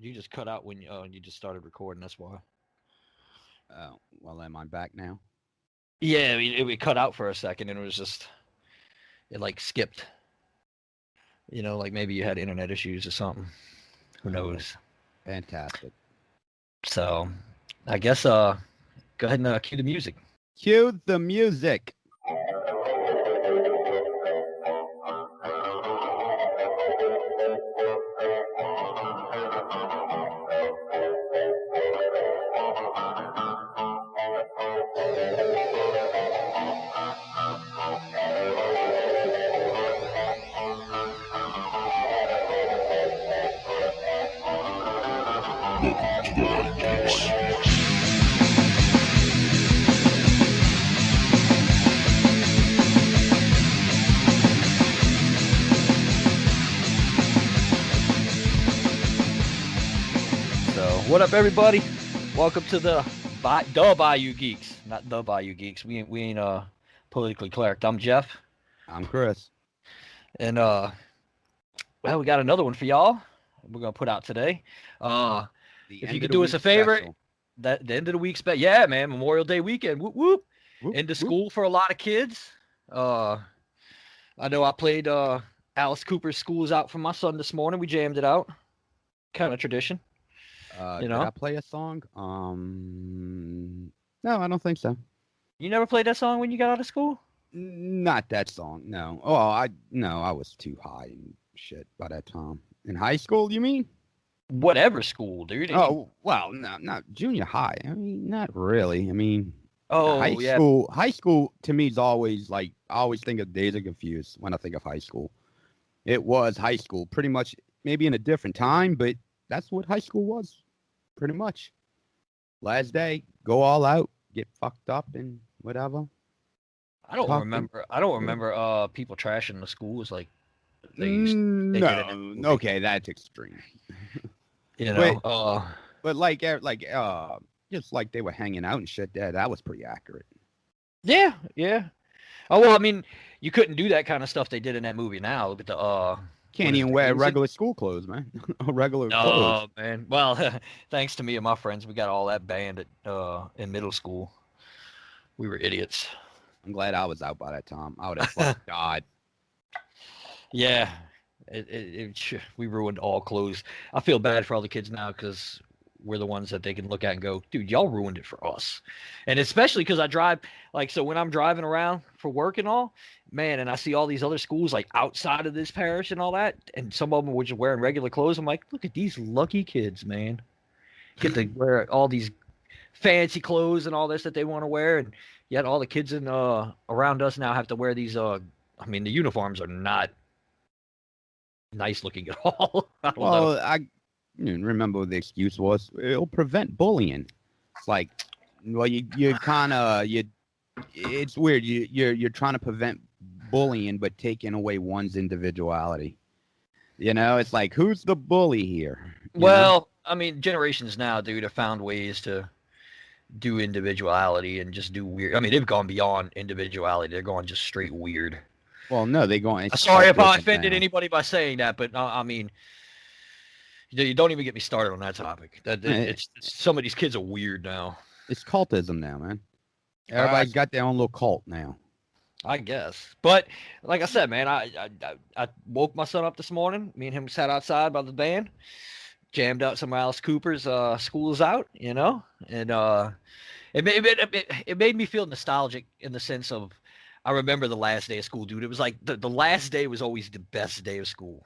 You just cut out when you just started recording. That's why. Well, am I back now? Yeah, it cut out for a second, and it was just it like skipped. Like maybe you had internet issues or something. Who Oh, knows? fantastic. So, I guess go ahead and cue the music. Cue the music. So, what up, everybody? Welcome to the Bayou Geeks, not the Bayou Geeks. We ain't politically correct. I'm Jeff, I'm Chris. and well, we got another one for y'all. We're gonna put out today. Uh, The if you end of could the do us week a favor, special. that the end of the week's yeah, man, Memorial Day weekend. Whoop whoop. Whoop, End of whoop. school for a lot of kids. Uh, I know I played Alice Cooper's "School's Out" for my son this morning. We jammed it out. Kind of tradition, you Did know. I play a song? No, I don't think so. You never played that song when you got out of school? Not that song. No. Oh, I was too high and shit by that time. In high school, you mean? Whatever school, dude. Oh, well, no, not junior high. I mean, not really. I mean, high Oh yeah, school. High school to me is always like I always think of Days of Confused when I think of high school. It was high school, pretty much. Maybe in a different time, but that's what high school was, pretty much. Last day, go all out, get fucked up, and whatever. Talking. I don't remember people trashing the schools like they did in that No, movie. okay, that's extreme. You But know. just like they were hanging out and shit. That was pretty accurate. Yeah, yeah. Oh well, I mean, you couldn't do that kind of stuff they did in that movie now. Look at the what Can't is it, even the wear hazing? regular school clothes, man. Regular clothes. Oh man. Well, thanks to me and my friends, we got all that banned at in middle school. We were idiots. I'm glad I was out by that time. I would have fucking died. Yeah, we ruined all clothes. I feel bad for all the kids now because we're the ones that they can look at and go, dude, y'all ruined it for us. And especially because I drive, like, so when I'm driving around for work and all, man, and I see all these other schools like outside of this parish and all that, and some of them were just wearing regular clothes. I'm like, look at these lucky kids, man. Get to wear all these fancy clothes and all this that they want to wear, and yet all the kids in around us now have to wear these. I mean, the uniforms are not nice looking at all. I don't know. Well, I remember what the excuse was. It'll prevent bullying. It's like, well, you kind of you. It's weird. You're trying to prevent bullying, but taking away one's individuality. It's like who's the bully here? Well, I mean, generations now, dude, have found ways to do individuality and just do weird. I mean, they've gone beyond individuality. They're going just straight weird. Well, no, they going. It's Sorry if I cultism offended now. anybody by saying that, but I mean, you don't even get me started on that topic. Eh, It's some of these kids are weird now. It's cultism now, man. I Everybody's got their own little cult now. I guess, but like I said, man, I woke my son up this morning. Me and him sat outside by the van, jammed out some Alice Cooper's "School's Out," and it made me feel nostalgic in the sense of I remember the last day of school, dude. It was like the last day was always the best day of school,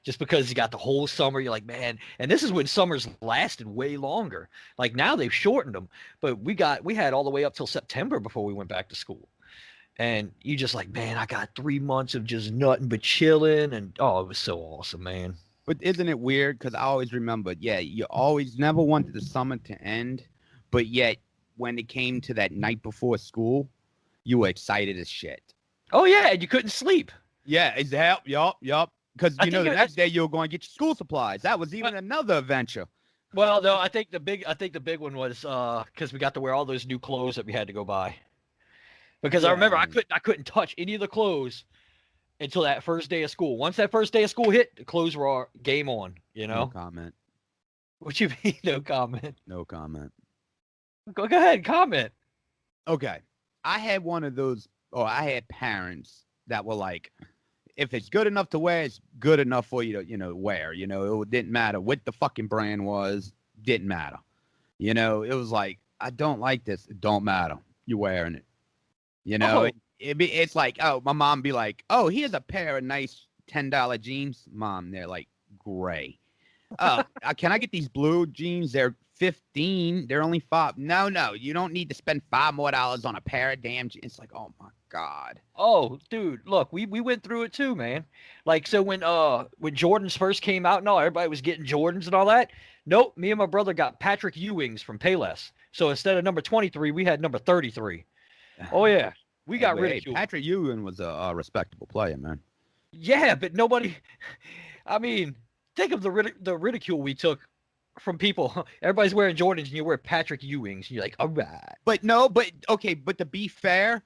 just because you got the whole summer. You're like, man, and this is when summers lasted way longer. Like now they've shortened them, but we had all the way up till September before we went back to school. And you just like, man, I got 3 months of just nothing but chilling, and oh, it was so awesome, man. But isn't it weird? Because I always remember, yeah, you always never wanted the summer to end, but yet when it came to that night before school, you were excited as shit. Oh yeah, and you couldn't sleep. Yeah, it's yup. Because I think the it, next day you were going to get your school supplies. That was even but another adventure. well, no, I think the big one was because we got to wear all those new clothes that we had to go buy. Because I Yeah, remember I couldn't touch any of the clothes until that first day of school. Once that first day of school hit, the clothes were game on. no comment. What you mean, no comment? No comment. Go ahead, comment. Okay. I had one of those, or I had parents that were like, if it's good enough to wear, it's good enough for you to, wear. It didn't matter what the fucking brand was, didn't matter. It was like, I don't like this. It don't matter. You're wearing it. Oh, It's like, oh, my mom be like, oh, here's a pair of nice $10 jeans. Mom, they're like gray. Oh, can I get these blue jeans? They're 15. They're only 5. No, you don't need to spend $5 more on a pair of damn jeans. It's like, oh my God. oh, dude, look, we went through it too, man. Like, so when Jordans first came out and all, everybody was getting Jordans and all that. Nope, me and my brother got Patrick Ewings from Payless. So instead of number 23, we had number 33. Oh yeah, we got ridiculed. Patrick Ewing was a respectable player, man. Yeah, but nobody. I mean, think of the ridicule we took from people. Everybody's wearing Jordans, and you wear Patrick Ewings, and you're like, all right. But no, but okay, but to be fair,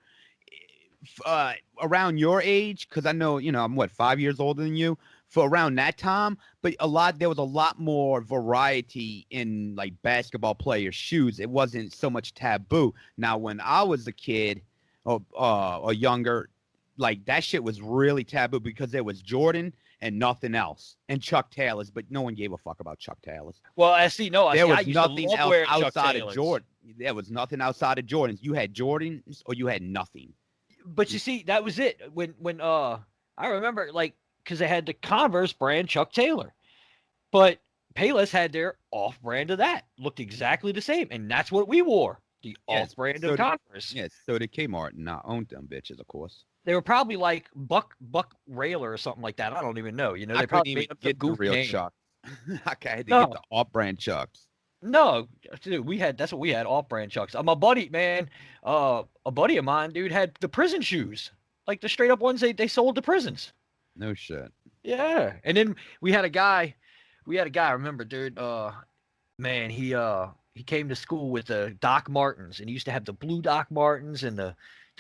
around your age, because I know, I'm what, 5 years older than you, for around that time, but there was a lot more variety in like basketball players' shoes. It wasn't so much taboo. Now, when I was a kid or younger, like that shit was really taboo because there was Jordan and nothing else, and Chuck Taylors, but no one gave a fuck about Chuck Taylors. Well, I see. No, There I was used to nothing love else wearing Chuck outside of Taylors. Jordan. There was nothing outside of Jordans. You had Jordans or you had nothing. But you see, that was it. When I remember, like, because they had the Converse brand Chuck Taylor, but Payless had their off-brand of that. Looked exactly the same, and that's what we wore. The off-brand of Converse. Yes, so did K-Mart, and I owned them bitches, of course. They were probably like Buck Railer or something like that. I don't even know. They I probably couldn't even made up get the real name. Chucks. I had to get the off-brand Chucks. No, dude, that's what we had, off-brand Chucks. My buddy, man, a buddy of mine, dude, had the prison shoes, like the straight up ones they sold to prisons. No shit. Yeah, and then we had a guy. I remember, dude. Man, he came to school with the Doc Martens, and he used to have the blue Doc Martens and the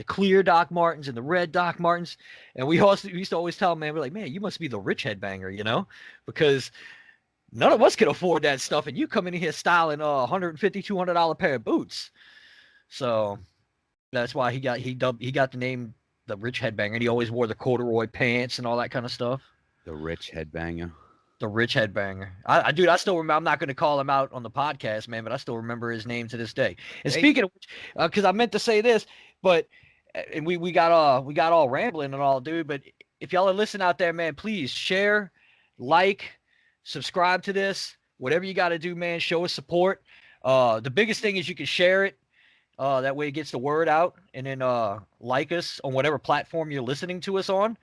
clear Doc Martens and the red Doc Martens. And we used to always tell him, man, we're like, man, you must be the rich headbanger, because none of us could afford that stuff, and you come in here styling $150, $200 pair of boots. So that's why he got the name the rich headbanger, and he always wore the corduroy pants and all that kind of stuff. The rich headbanger. The rich headbanger. Dude, I still remember. I'm not going to call him out on the podcast, man, but I still remember his name to this day. And speaking of which, because I meant to say this, but and we got all rambling and all, dude. But if y'all are listening out there, man, please share, like, subscribe to this. Whatever you got to do, man, show us support. The biggest thing is you can share it. That way it gets the word out, and then like us on whatever platform you're listening to us on.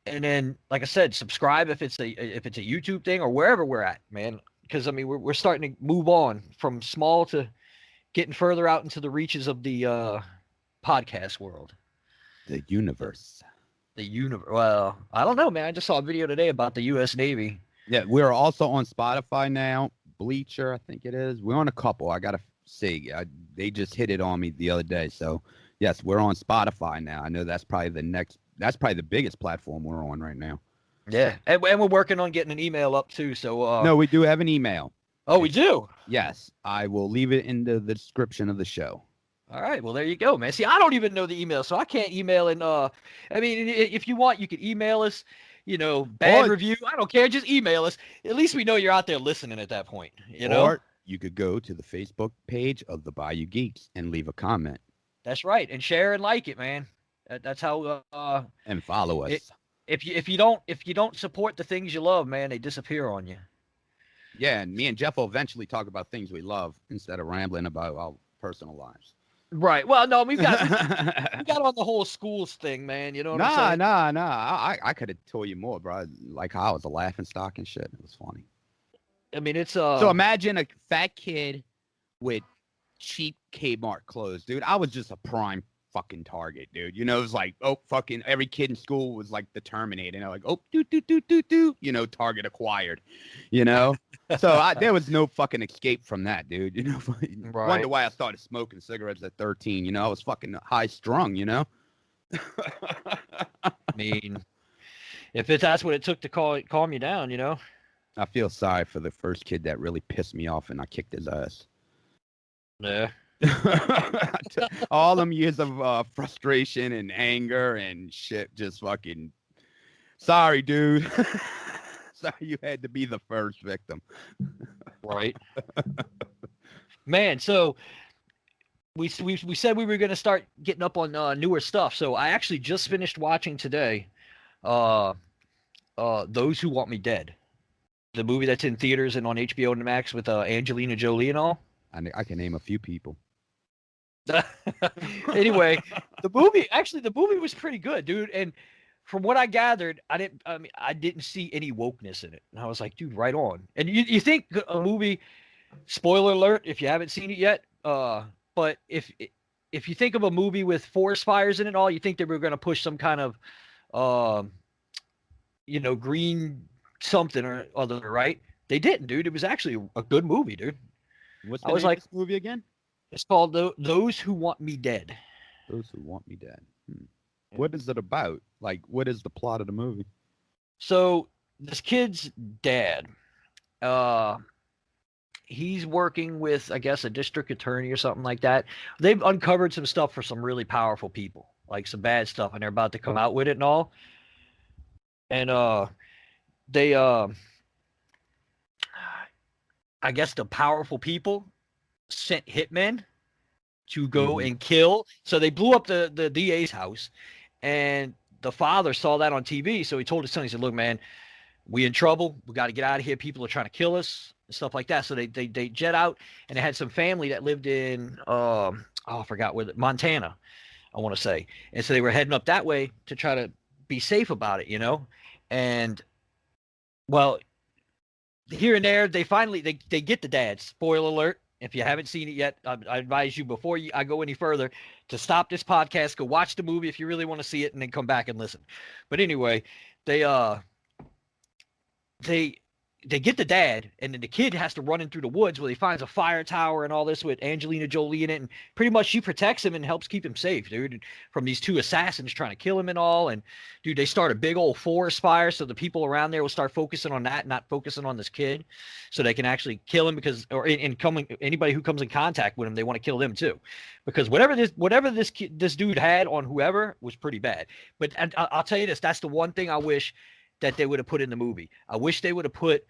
And then, like I said, subscribe if it's a YouTube thing or wherever we're at, man. Because I mean, we're starting to move on from small to getting further out into the reaches of the podcast world. The universe. The universe. Well, I don't know, man. I just saw a video today about the U.S. Navy. Yeah, we're also on Spotify now. Bleacher, I think it is. We're on a couple. I gotta see. They just hit it on me the other day. So yes, we're on Spotify now. I know that's probably the biggest platform we're on right now. Yeah, and we're working on getting an email up too. So no, we do have an email. Oh, we do? Yes, I will leave it in the description of the show. All right, well, there you go, man. See, I don't even know the email, so I can't email. And I mean, if you want, you can email us. Bad review. I don't care. Just email us. At least we know you're out there listening at that point. Or you could go to the Facebook page of the Bayou Geeks and leave a comment. That's right, and share and like it, man. That's how. And follow us. If you don't support the things you love, man, they disappear on you. Yeah, and me and Jeff will eventually talk about things we love instead of rambling about our personal lives. Right. Well, no, we got on the whole schools thing, man. You know what I'm saying? Nah. I could have told you more, bro. Like how I was a laughing stock and shit. It was funny. I mean, it's So imagine a fat kid with cheap K-Mart clothes, dude. I was just a prime fucking target, dude. It was like, oh, fucking every kid in school was like the Terminator. Like, oh, do. Target acquired. So there was no fucking escape from that, dude. Right. Wonder why I started smoking cigarettes at 13. I was fucking high strung. I mean, if that's what it took to calm you down, I feel sorry for the first kid that really pissed me off and I kicked his ass. Yeah. All them years of frustration and anger and shit just fucking. Sorry, dude. Sorry you had to be the first victim. Right. Man, so we said we were going to start getting up on newer stuff. So I actually just finished watching today uh Those Who Want Me Dead. The movie that's in theaters and on HBO Max with Angelina Jolie and all. I can name a few people. Anyway, the movie was pretty good, dude. And from what I gathered, I didn't see any wokeness in it. And I was like, dude, right on. And you think a movie, spoiler alert if you haven't seen it yet, but if you think of a movie with forest fires in it all, you think they were going to push some kind of um green something or other, right? They didn't, dude. It was actually a good movie, dude. What's I the was name like, of this movie again? it's called Those Who Want Me Dead. Those Who Want Me Dead. What is it about? Like, what is the plot of the movie? So this kid's dad, uh, he's working with, I guess, a district attorney or something like that. They've uncovered some stuff for some really powerful people, like some bad stuff, and they're about to come out with it and all. And they I guess the powerful people sent hitmen to go and kill. So they blew up the DA's house, and the father saw that on TV. So he told his son, he said, "Look, man, we in trouble. We got to get out of here. People are trying to kill us and stuff like that." So they jet out, and they had some family that lived in I forgot where, Montana, I want to say. And so they were heading up that way to try to be safe about it. And well, here and there, they finally they get the dad. Spoiler alert. If you haven't seen it yet, I advise you before I go any further to stop this podcast, go watch the movie if you really want to see it, and then come back and listen. But anyway, they they they get the dad, and then the kid has to run in through the woods where he finds a fire tower and all this with Angelina Jolie in it, and pretty much she protects him and helps keep him safe, dude, from these two assassins trying to kill him and all. And dude, they start a big old forest fire, so the people around there will start focusing on that, not focusing on this kid, so they can actually kill him because, or in coming anybody who comes in contact with him, they want to kill them too, because whatever this dude had on whoever was pretty bad. But I'll tell you this, that's the one thing I wish that they would have put in the movie. I wish they would have put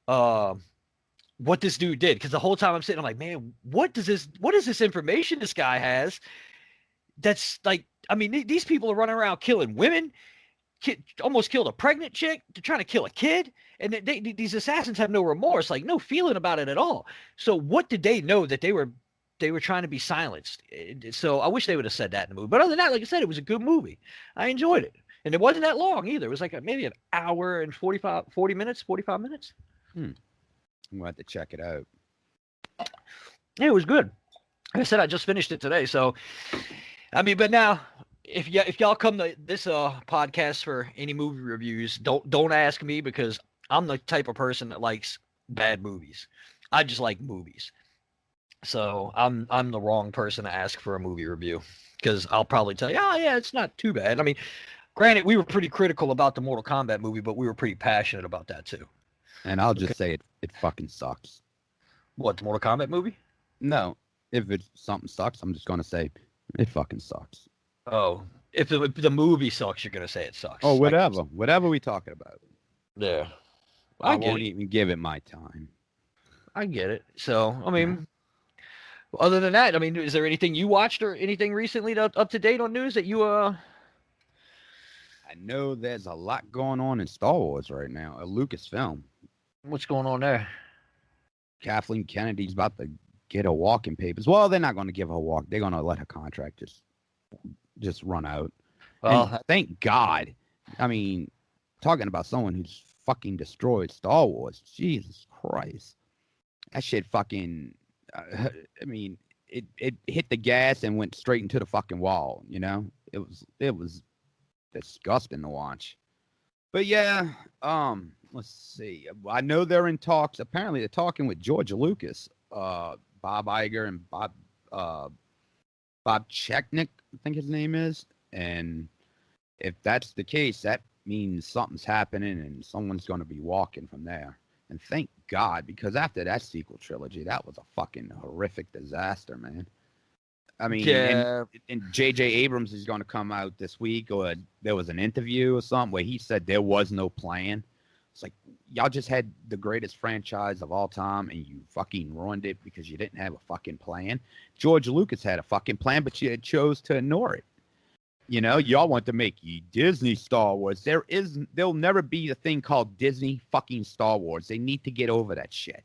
what this dude did, because the whole time I'm sitting, I'm like, man, what is this information this guy has? That's like, I mean, these people are running around killing women, almost killed a pregnant chick. They're trying to kill a kid, and these assassins have no remorse, like no feeling about it at all. So what did they know that they were trying to be silenced? So I wish they would have said that in the movie. But other than that, like I said, it was a good movie. I enjoyed it. And it wasn't that long either. It was like maybe an hour and 45 minutes. I'm gonna have to check it out. Yeah, it was good. Like I said, I just finished it today. So, I mean, but now, if y'all come to this podcast for any movie reviews, don't ask me, because I'm the type of person that likes bad movies. I just like movies. So I'm the wrong person to ask for a movie review, because I'll probably tell you, oh yeah, it's not too bad. I mean, granted, we were pretty critical about the Mortal Kombat movie, but we were pretty passionate about that too. And I'll just say it fucking sucks. What, the Mortal Kombat movie? No, if something sucks, I'm just gonna say it fucking sucks. Oh, if the movie sucks, you're gonna say it sucks. Oh, whatever we talking about. Yeah, I won't even give it my time. I get it. So, I mean, other than that, I mean, is there anything you watched or anything recently up to date on news that you I know there's a lot going on in Star Wars right now. A Lucasfilm. What's going on there? Kathleen Kennedy's about to get her walking papers. Well, they're not going to give her a walk. They're going to let her contract just run out. Well, and thank God. I mean, talking about someone who's fucking destroyed Star Wars. Jesus Christ. That shit fucking, I mean, it hit the gas and went straight into the fucking wall, you know? It was disgusting to watch. But yeah, let's see. I know they're in talks. Apparently, they're talking with George Lucas, Bob Iger, and Bob Chechnik, I think his name is. And if that's the case, that means something's happening and someone's going to be walking from there. And thank God, because after that sequel trilogy, that was a fucking horrific disaster, man. I mean, Yeah. and J.J. Abrams is going to come out this week, or there was an interview or something where he said there was no plan. It's like, y'all just had the greatest franchise of all time, and you fucking ruined it because you didn't have a fucking plan. George Lucas had a fucking plan, but you chose to ignore it. You know, y'all want to make Disney Star Wars. There'll never be a thing called Disney fucking Star Wars. They need to get over that shit.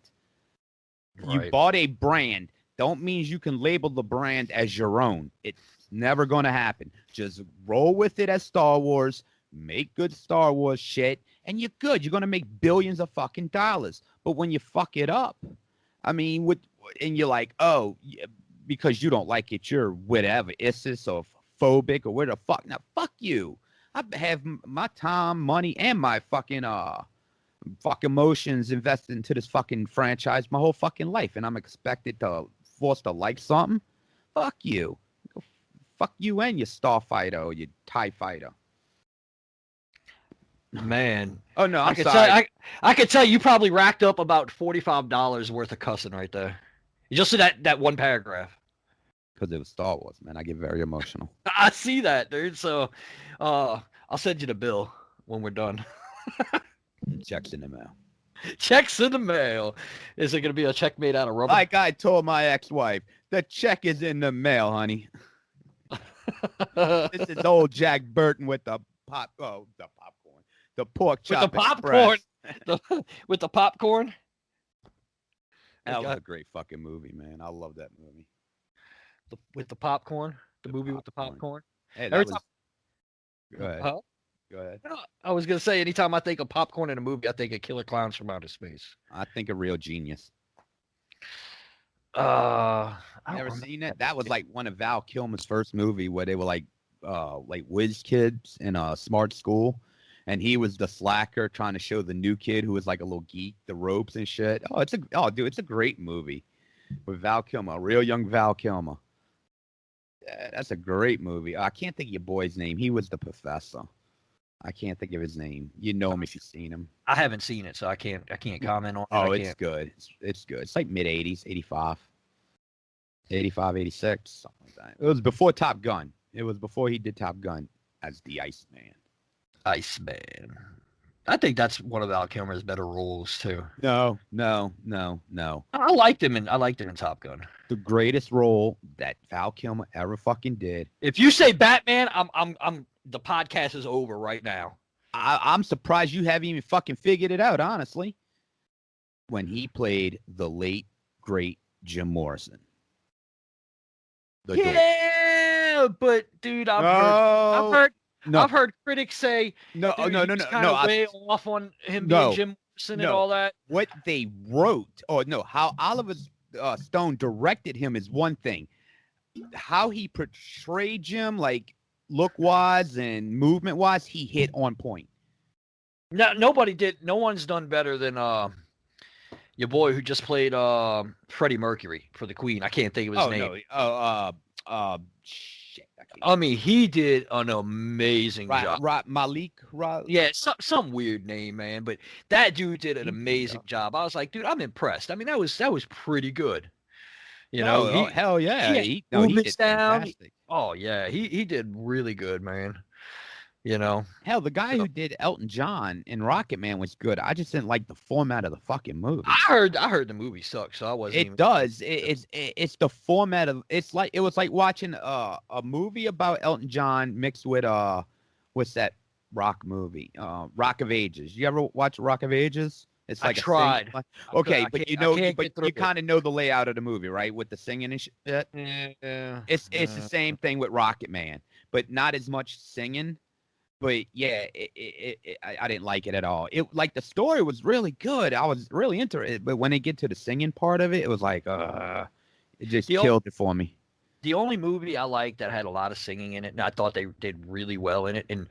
Right. You bought a brand. Don't mean you can label the brand as your own. It's never going to happen. Just roll with it as Star Wars, make good Star Wars shit, and you're good. You're going to make billions of fucking dollars. But when you fuck it up, I mean, and you're like, oh, yeah, because you don't like it, you're whatever, ISIS or phobic or where the fuck. Now, fuck you. I have my time, money, and my fucking emotions invested into this fucking franchise my whole fucking life, and I'm expected to forced to like something. Fuck you. Fuck you and your Starfighter or your TIE Fighter. Man. Oh no, I'm sorry. I could tell you probably racked up about $45 worth of cussing right there. Just in that one paragraph. Because it was Star Wars, man. I get very emotional. I see that, dude. So I'll send you the bill when we're done. Checks in the mail. Checks in the mail. Is it going to be a check made out of rubber? Like I told my ex-wife, the check is in the mail, honey. This is old Jack Burton with the popcorn. The pork chop. With the popcorn. With the popcorn. That was a great fucking movie, man. I love that movie. With the popcorn. The movie with the popcorn. Hey, Every time... Go ahead. Huh? Go ahead. I was going to say, anytime I think of popcorn in a movie, I think of Killer Clowns from Outer Space. I think of Real Genius. Never seen it? That was like one of Val Kilmer's first movie where they were like whiz kids in a smart school. And he was the slacker trying to show the new kid who was like a little geek the ropes and shit. Dude, it's a great movie with Val Kilmer, real young Val Kilmer. Yeah, that's a great movie. I can't think of your boy's name. He was the professor. I can't think of his name. You know him if you've seen him. I haven't seen it, so I can't comment on it. Oh, it's good. It's good. It's like mid-80s, 85, 86, something like that. It was before Top Gun. It was before he did Top Gun as the Iceman. Iceman. I think that's one of Val Kilmer's better roles too. No. I liked him in Top Gun. The greatest role that Val Kilmer ever fucking did. If you say Batman, I'm the podcast is over right now. I'm surprised you haven't even fucking figured it out, honestly. When he played the late great Jim Morrison. But dude, I've heard critics say way off on him being Jim Morrison and all that. What they wrote, how Oliver Stone directed him is one thing. How he portrayed Jim, like look-wise and movement-wise, he hit on point. No, nobody did. No one's done better than your boy who just played Freddie Mercury for the Queen. I can't think of his name. Shit. I mean, he did an amazing job. Malik. Yeah, some weird name, man. But that dude did an amazing job. I was like, dude, I'm impressed. I mean, that was pretty good. You know, hell yeah. He did fantastic. Oh yeah, he did really good, man. You know, hell, the guy who did Elton John in Rocket Man was good. I just didn't like the format of the fucking movie. I heard the movie sucks, so I wasn't. It's the format of. It was like watching a movie about Elton John mixed with what's that rock movie? Rock of Ages. You ever watch Rock of Ages? It's like I tried. Okay, but you kind of know the layout of the movie, right? With the singing and shit. Yeah. It's the same thing with Rocket Man, but not as much singing. But yeah, I didn't like it at all. It like the story was really good. I was really into it, but when they get to the singing part of it, it was like it just killed it for me. The only movie I liked that had a lot of singing in it, and I thought they did really well in it, and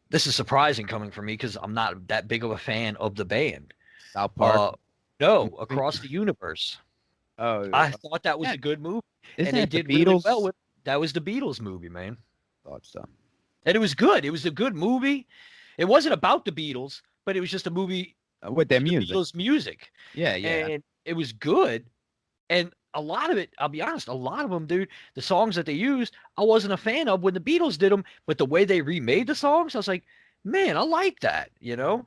this is surprising coming from me because I'm not that big of a fan of the band. South Park. No, Across the Universe. Oh, I thought that was a good movie, and they did really well with. That was the Beatles movie, man. Thought so. And it was good. It was a good movie. It wasn't about the Beatles, but it was just a movie with their to the music. Beatles music. Yeah, yeah. And it was good. And a lot of it, I'll be honest, a lot of them, dude, the songs that they used, I wasn't a fan of when the Beatles did them, but the way they remade the songs, I was like, man, I like that, you know?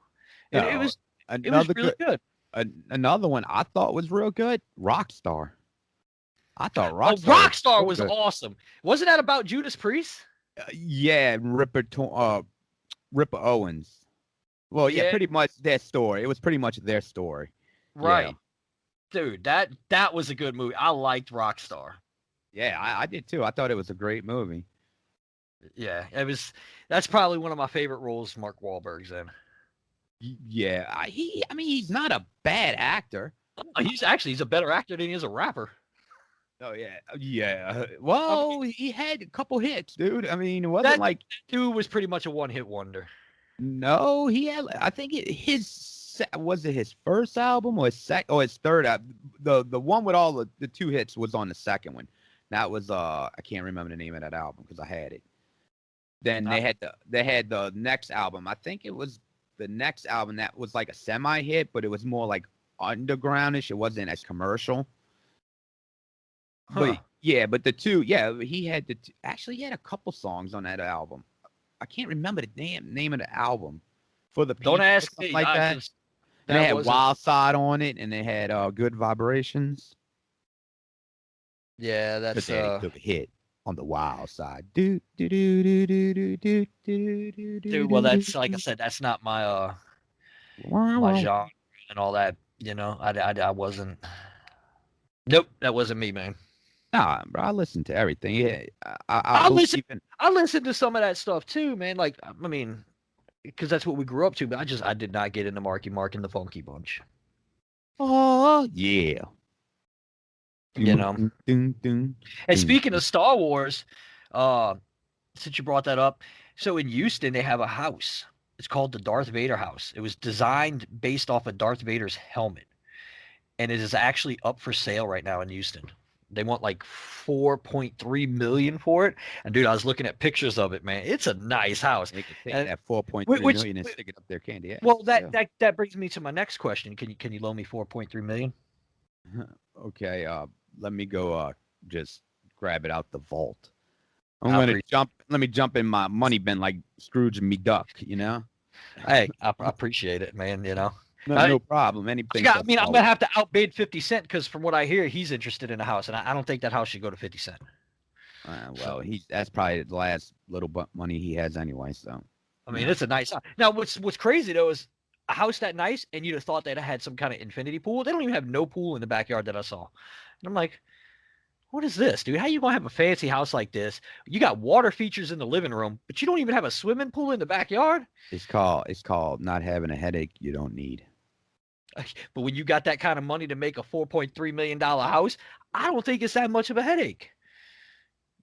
And No, it was another really good, good. another one I thought was real good. Rockstar. I thought Oh, Rockstar was Rockstar so was good. awesome. Wasn't that about Judas Priest? Yeah, Ripper Owens. Well, yeah, Yeah, pretty much their story. It was pretty much their story. Yeah, right. Dude, that was a good movie. I liked Rockstar. yeah, I did too. I thought it was a great movie. Yeah, it was. That's probably one of my favorite roles Mark Wahlberg's in. Yeah, I mean, he's not a bad actor. He's a better actor than he is a rapper. Oh yeah, yeah. I mean, Well, he had a couple hits, dude. I mean, it wasn't that like dude was pretty much a one-hit wonder. no, he had. I think was it his first album or his third album? The one with all the two hits was on the second one. That was I can't remember the name of that album because I had it. Then they had the next album. I think it was the next album that was like a semi hit, but it was more like undergroundish. It wasn't as commercial. Huh. But yeah, but the two, yeah, actually he had a couple songs on that album. I can't remember the damn name of the album for the Don't people or ask something me. like that. 'Cause And they that had wasn't. Wild Side on it, and they had Good Vibrations. Yeah, Because that's they took a hit on the Wild Side. Do do do do do do do do do dude. do Well, do that's like I said. That's not my do. genre and all that. You know, I wasn't. Nope, that wasn't me, man. Nah, bro, I listen to everything. Yeah, I I believe listen. in. I listened to some of that stuff too, man. Like, I mean, because that's what we grew up to. But I did not get into Marky Mark and the Funky Bunch. Oh yeah. You know. Dun, dun, dun, And dun. speaking of Star Wars, uh, since you brought that up, so in Houston they have a house. It's called the Darth Vader house. It was designed based off of Darth Vader's helmet, and it is actually up for sale right now in Houston. They want like 4.3 million for it. And dude, I was looking at pictures of it, man. It's a nice house. They could take And that 4.3 which million and stick it up their candy ass. well, Yeah. that brings me to my next question. Can you loan me 4.3 million? Okay. Let me go. Just grab it out the vault. I'm I gonna appreciate. jump. Let me jump in my money bin like Scrooge and me duck. You know. Hey, I appreciate it, man. You know. No problem. Anything. I mean, I'm gonna have to outbid 50 Cent because from what I hear, he's interested in a house, and I don't think that house should go to 50 Cent. Well, that's probably the last little money he has anyway. So. I mean, it's a nice house. Now, what's crazy though is a house that nice, and you'd have thought they'd have had some kind of infinity pool. They don't even have no pool in the backyard that I saw. And I'm like, what is this, dude? How you gonna have a fancy house like this? You got water features in the living room, but you don't even have a swimming pool in the backyard. It's called not having a headache you don't need. But when you got that kind of money to make a $4.3 million house, I don't think it's that much of a headache.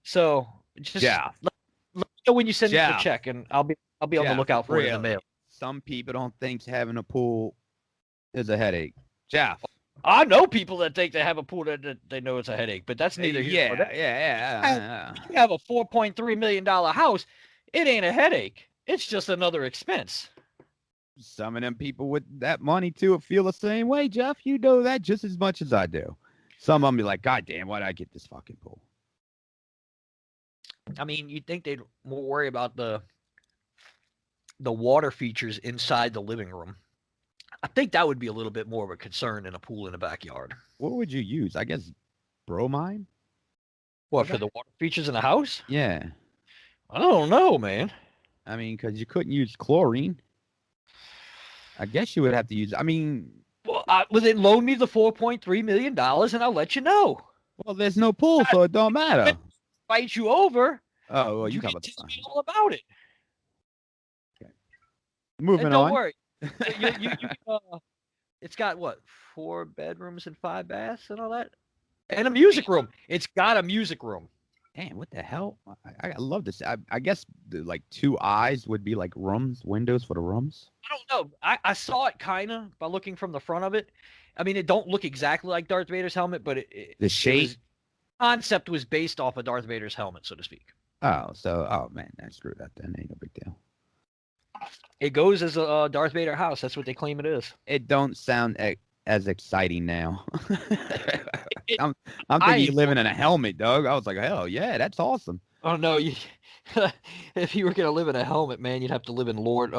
So just let me know when you send me the check, and I'll be on the lookout for it in the mail. Some people don't think having a pool is a headache. Jeff. I know people that think they have a pool that they know it's a headache, but that's neither here nor there. Yeah. You have a $4.3 million house, it ain't a headache. It's just another expense. Some of them people with that money too feel the same way, Jeff. You know that just as much as I do. Some of them be like, God damn, why'd I get this fucking pool? I mean, you'd think they'd more worry about the water features inside the living room. I think that would be a little bit more of a concern than a pool in the backyard. What would you use? I guess bromine? What, for the water features in the house? Yeah. I don't know, man. I mean, because you couldn't use chlorine. I guess you would have to use. I mean, well, then loan me the $4.3 million, and I'll let you know. Well, there's no pool, so it don't matter. Fight you over. Oh, well, you can tell me all about it. Okay. Moving and don't on. worry. It's got what, 4 bedrooms and 5 baths and all that, and a music room. It's got a music room. Damn, what the hell? I love this. I guess like 2 eyes would be like rooms, windows for the rooms. I don't know. I saw it kind of by looking from the front of it. I mean, it don't look exactly like Darth Vader's helmet, but the shape concept was based off of Darth Vader's helmet, so to speak. Oh, man, I screwed up then. Ain't no big deal. It goes as a Darth Vader house. That's what they claim it is. It don't sound as exciting now. It, I'm I'm I thinking you living enjoy. in a helmet, Doug. I was like, hell yeah, that's awesome. Oh no, you. If you were gonna live in a helmet, man, you'd have to live in Lord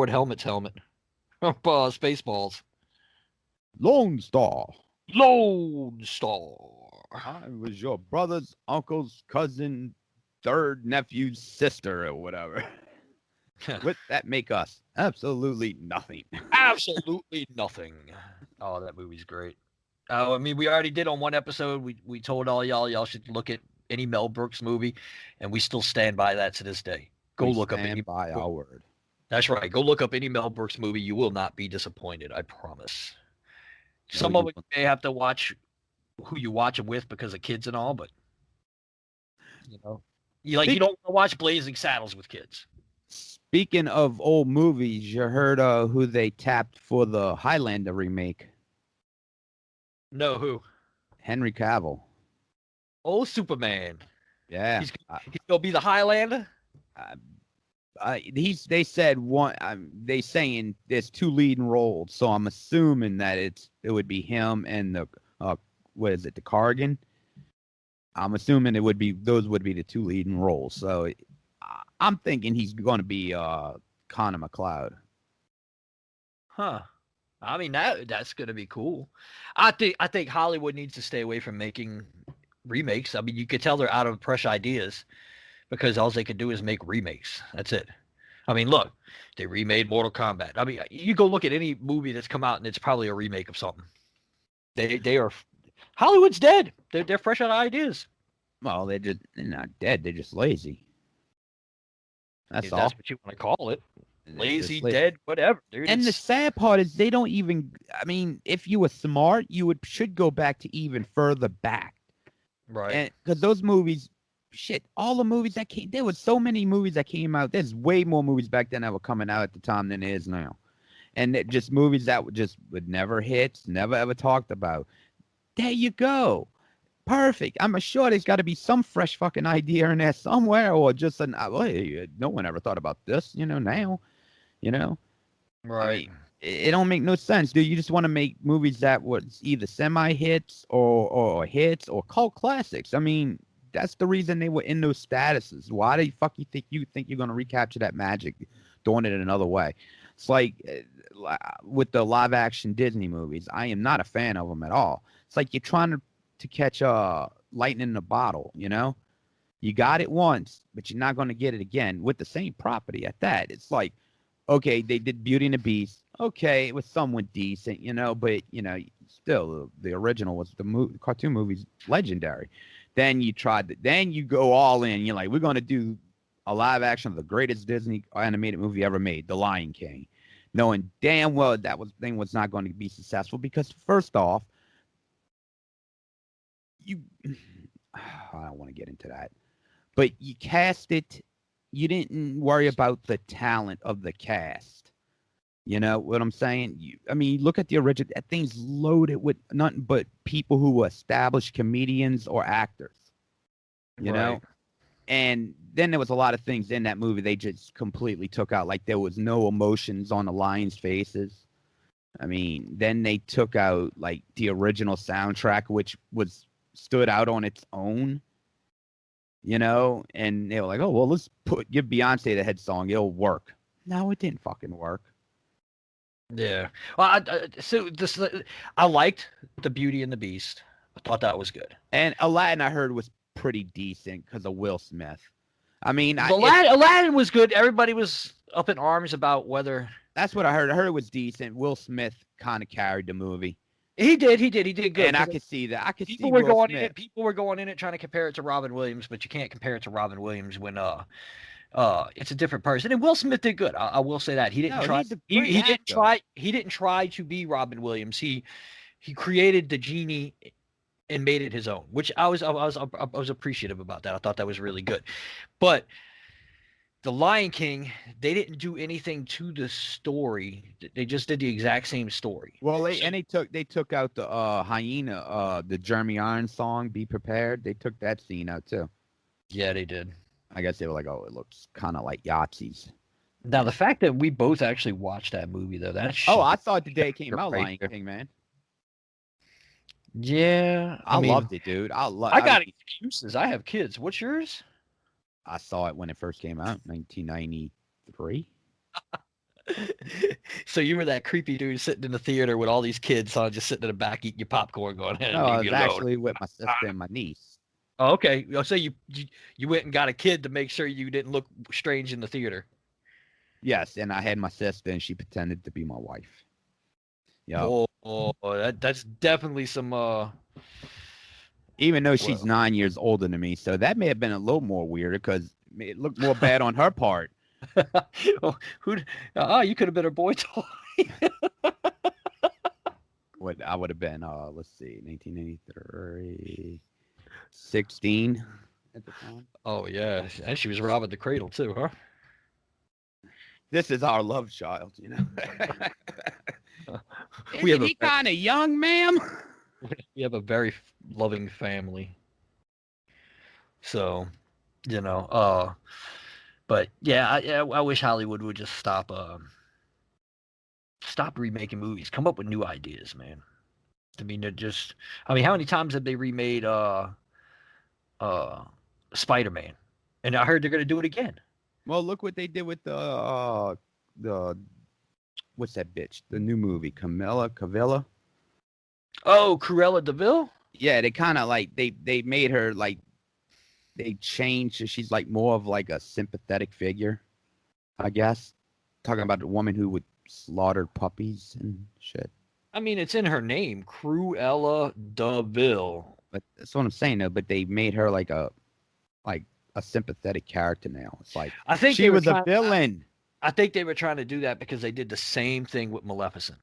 Helmet's helmet. Spaceballs. Lone Star. Lone Star. I was your brother's uncle's cousin, third nephew's sister, or whatever. What that make us? Absolutely nothing. Absolutely nothing. Oh, that movie's great. I mean, we already did on one episode. We told all y'all should look at any Mel Brooks movie, and we still stand by that to this day. Go We look up any. stand by our word. That's right. Go look up any Mel Brooks movie. You will not be disappointed. I promise. No, Some of you. it you may have to watch who you watch it with because of kids and all, but you know, you don't want to watch Blazing Saddles with kids. Speaking of old movies, you heard who they tapped for the Highlander remake? No, who? Henry Cavill. Oh, Superman. Yeah. He's gonna be the Highlander. They said one. They saying there's two leading roles, so I'm assuming that it would be him and the what is it, the Cargan? I'm assuming those would be the two leading roles. So I'm thinking he's going to be Connor McLeod. Huh. I mean that's gonna be cool. I think Hollywood needs to stay away from making remakes. I mean, you could tell they're out of fresh ideas because all they could do is make remakes. That's it. I mean, look, they remade Mortal Kombat. I mean, you go look at any movie that's come out and it's probably a remake of something. They are Hollywood's dead. They're fresh out of ideas. Well, they're not dead. They're just lazy. That's If all. that's what you want to call it. Lazy, lazy. dead, whatever. Dude, And the sad part is they don't even. I mean, if you were smart, you should go back to even further back. right. And because those movies, shit, all the movies that came, there was so many movies that came out. There's way more movies back then that were coming out at the time than there is now, and just movies that would never hit, never ever talked about. There you go, perfect. I'm sure there's got to be some fresh fucking idea in there somewhere, or just hey, no one ever thought about this, now, Right. I mean, it don't make no sense, dude. You just want to make movies that was either semi-hits or hits or cult classics. I mean, that's the reason they were in those statuses. Why the fuck you think you're gonna recapture that magic, doing it another way? It's like with the live-action Disney movies. I am not a fan of them at all. It's like you're trying to catch lightning in a bottle. You got it once, but you're not gonna get it again with the same property at that. It's like, okay, they did Beauty and the Beast. Okay, it was somewhat decent, but still the original was the cartoon movie's legendary. Then then you go all in. You're like, we're gonna do a live action of the greatest Disney animated movie ever made, The Lion King, knowing damn well thing was not going to be successful because first off, I don't want to get into that, but you cast it. You didn't worry about the talent of the cast. You know what I'm saying? I mean, look at the original. That thing's loaded with nothing but people who were established comedians or actors. You know? And then there was a lot of things in that movie they just completely took out. Like there was no emotions on the lions' faces. I mean, then they took out like the original soundtrack, which stood out on its own. And they were like, oh, well, let's give Beyonce the head song. It'll work. No, it didn't fucking work. Yeah. Well, I liked the Beauty and the Beast. I thought that was good. And Aladdin, I heard, was pretty decent because of Will Smith. I mean, Aladdin was good. Everybody was up in arms about whether. That's what I heard. I heard it was decent. Will Smith kind of carried the movie. He did good. And I could see that. People were going in it. People were going in it trying to compare it to Robin Williams, but you can't compare it to Robin Williams when it's a different person. And Will Smith did good. I will say that he didn't try. He didn't try. He didn't try to be Robin Williams. He created the genie and made it his own, which I was appreciative about that. I thought that was really good. But The Lion King, they didn't do anything to the story. They just did the exact same story. Well, they took out the hyena, the Jeremy Irons song, "Be Prepared." They took that scene out too. Yeah, they did. I guess they were like, oh, it looks kind of like Yahtzees. Now, the fact that we both actually watched that movie, though, that Oh, should I thought the day it came out, right Lion there. King, man. Yeah, I I mean, loved it, dude. I got excuses. I have kids. What's yours? I saw it when it first came out, 1993. So you were that creepy dude sitting in the theater with all these kids on, just sitting in the back eating your popcorn, going, "Hey, No, I leave me was alone." actually with my sister and my niece. Oh, okay. So you went and got a kid to make sure you didn't look strange in the theater. Yes, and I had my sister, and she pretended to be my wife. Yeah. That's definitely some Even though she's well, 9 years older than me, so that may have been a little more weirder because it looked more bad on her part. who you could have been her boy toy. What I would have been, let's see, 1983, 16 at the time. Oh yeah, and she was robbing the cradle too, huh? This is our love child, We have Isn't he kind of young, ma'am? we have a very loving family. So, but yeah, I wish Hollywood would just stop remaking movies. Come up with new ideas, man. I mean, how many times have they remade uh Spider-Man? And I heard they're gonna do it again. Well, look what they did with the what's that bitch? The new movie, Cavilla. Oh, Cruella DeVille? Yeah, they kind of like they made her like they changed. She's like more of like a sympathetic figure, I guess. Talking about the woman who would slaughter puppies and shit. I mean, it's in her name, Cruella DeVille. But that's what I'm saying though. But they made her like a sympathetic character now. It's like I think she was a villain. I think they were trying to do that because they did the same thing with Maleficent.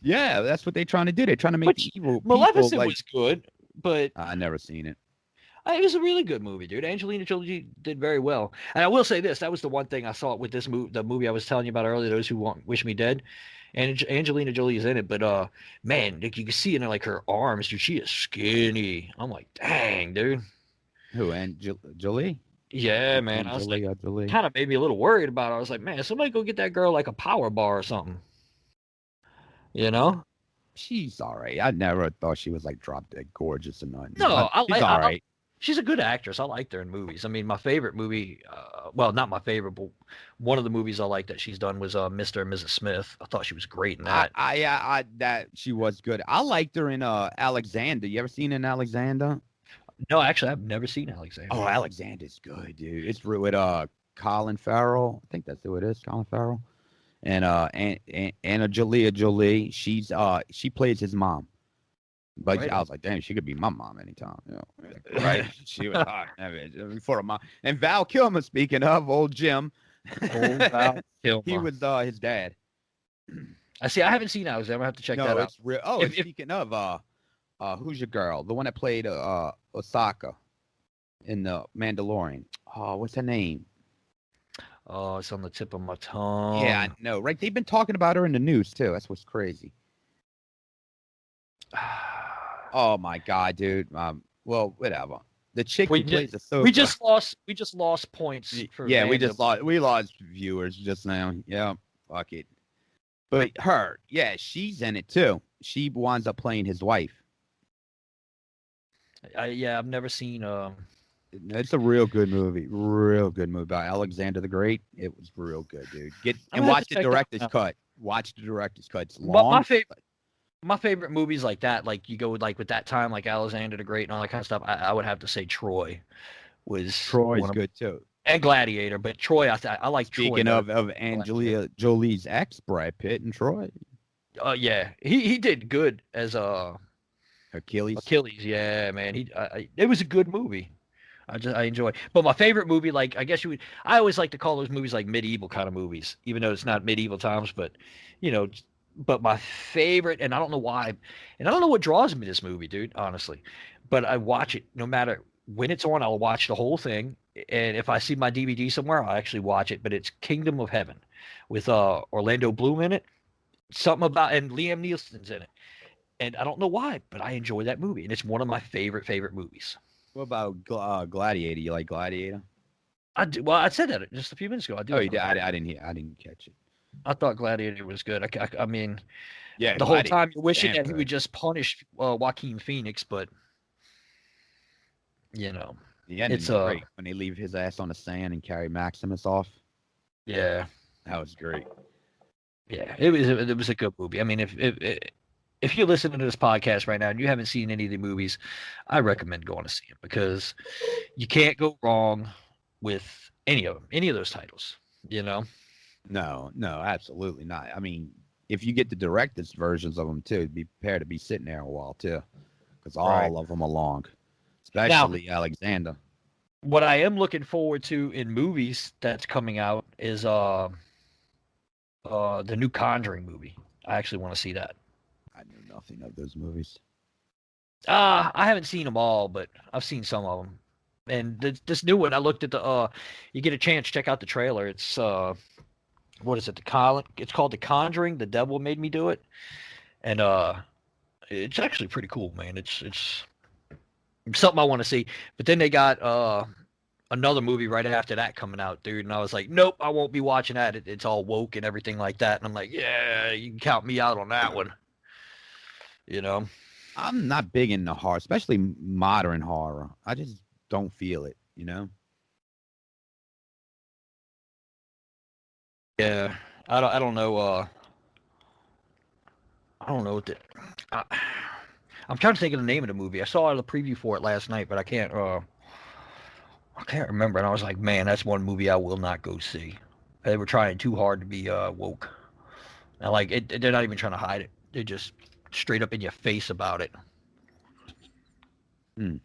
Yeah, that's what they're trying to do. They're trying to make evil Maleficent people, was good, but I never seen it. it was a really good movie, dude. Angelina Jolie did very well. And I will say this, that was the one thing I saw with this movie, the movie I was telling you about earlier, Those Who Wish Me Dead. And Angelina Jolie is in it, but man, like, you can see in like her arms, dude, she is skinny. I'm like, dang, dude. Who, Jolie? Yeah, man. I was like, kind of made me a little worried about it. I was like, man, somebody go get that girl like a power bar or something. You know? She's all right. I never thought she was like drop dead gorgeous or nothing. No, she's all right. She's a good actress. I liked her in movies. I mean, my favorite movie, well, not my favorite, but one of the movies I like that she's done was Mr. and Mrs. Smith. I thought she was great in that. That she was good. I liked her in Alexander. You ever seen in Alexander? No, actually, I've never seen Alexander. Oh, Alexander's good, dude. It's with Colin Farrell. I think that's who it is, Colin Farrell. And Anna Jolie. She plays his mom. But right. I was like, damn, she could be my mom anytime. Right? She was hot. For a mom. And Val Kilmer, speaking of old Jim. Old Val Kilmer. He was his dad. I see. I haven't seen Alexander. I have to check that out. Real. Oh, speaking of who's your girl? The one that played Osaka in the Mandalorian. Oh, what's her name? Oh, it's on the tip of my tongue. Yeah, I know, right? They've been talking about her in the news too. That's what's crazy. Oh my god, dude. Well, whatever. The chick who plays Ahsoka. We just lost points. We lost viewers just now. Yeah, fuck it. But her, yeah, she's in it too. She winds up playing his wife. I've never seen. It's a real good movie. Real good movie by Alexander the Great. It was real good, dude. Watch the director's cut. Watch the director's cut. It's long. My favorite movies like that, like you go with that time, like Alexander the Great and all that kind of stuff. I would have to say Troy's good too. And Gladiator, but Troy, I like Troy. Speaking of Angelina Jolie's ex, Brad Pitt and Troy. Yeah, he did good as Achilles. Yeah, man. It was a good movie. I enjoy it. But my favorite movie, like I always like to call those movies like medieval kind of movies, even though it's not medieval times, but but my favorite, and I don't know why, and I don't know what draws me to this movie, dude, honestly, but I watch it no matter when it's on. I'll watch the whole thing, and if I see my DVD somewhere, I'll actually watch it. But it's Kingdom of Heaven with Orlando Bloom in it. Something about, and Liam Neeson's in it. And I don't know why, but I enjoy that movie, and it's one of my favorite movies. What about Gladiator? You like Gladiator? Well, I said that just a few minutes ago. I do. Oh, Have you a did. review. I didn't hear. I didn't catch it. I thought Gladiator was good. I mean, Yeah, the whole Gladiator time you're was wishing damn that he good. would just punish Joaquin Phoenix, but you know, The it's ending's great when they leave his ass on the sand and carry Maximus off. yeah, That was great. yeah. It was a good movie. I mean, if you're listening to this podcast right now and you haven't seen any of the movies, I recommend going to see them because you can't go wrong with any of those titles. You know, No, no, absolutely not. I mean, if you get the director's versions of them too, be prepared to be sitting there a while too, because right all of them are long, now. especially Alexander. What I am looking forward to in movies that's coming out is the new Conjuring movie. I actually want to see that. I knew nothing of those movies. I haven't seen them all, but I've seen some of them. And this new one, I looked at the. You get a chance, check out the trailer. It's what is it? It's called The Conjuring. The Devil Made Me Do It, and it's actually pretty cool, man. It's something I want to see. But then they got another movie right after that coming out, dude. And I was like, nope, I won't be watching that. It's all woke and everything like that. And I'm like, yeah, you can count me out on that one. You know. I'm not big into horror, especially modern horror. I just don't feel it, you know? Yeah, I don't know. I don't know what the. I, I'm trying to think of the name of the movie. I saw the preview for it last night, but I can't. I can't remember. And I was like, man, that's one movie I will not go see. They were trying too hard to be woke. And like, they're not even trying to hide it. They're just straight up in your face about it. Hmm.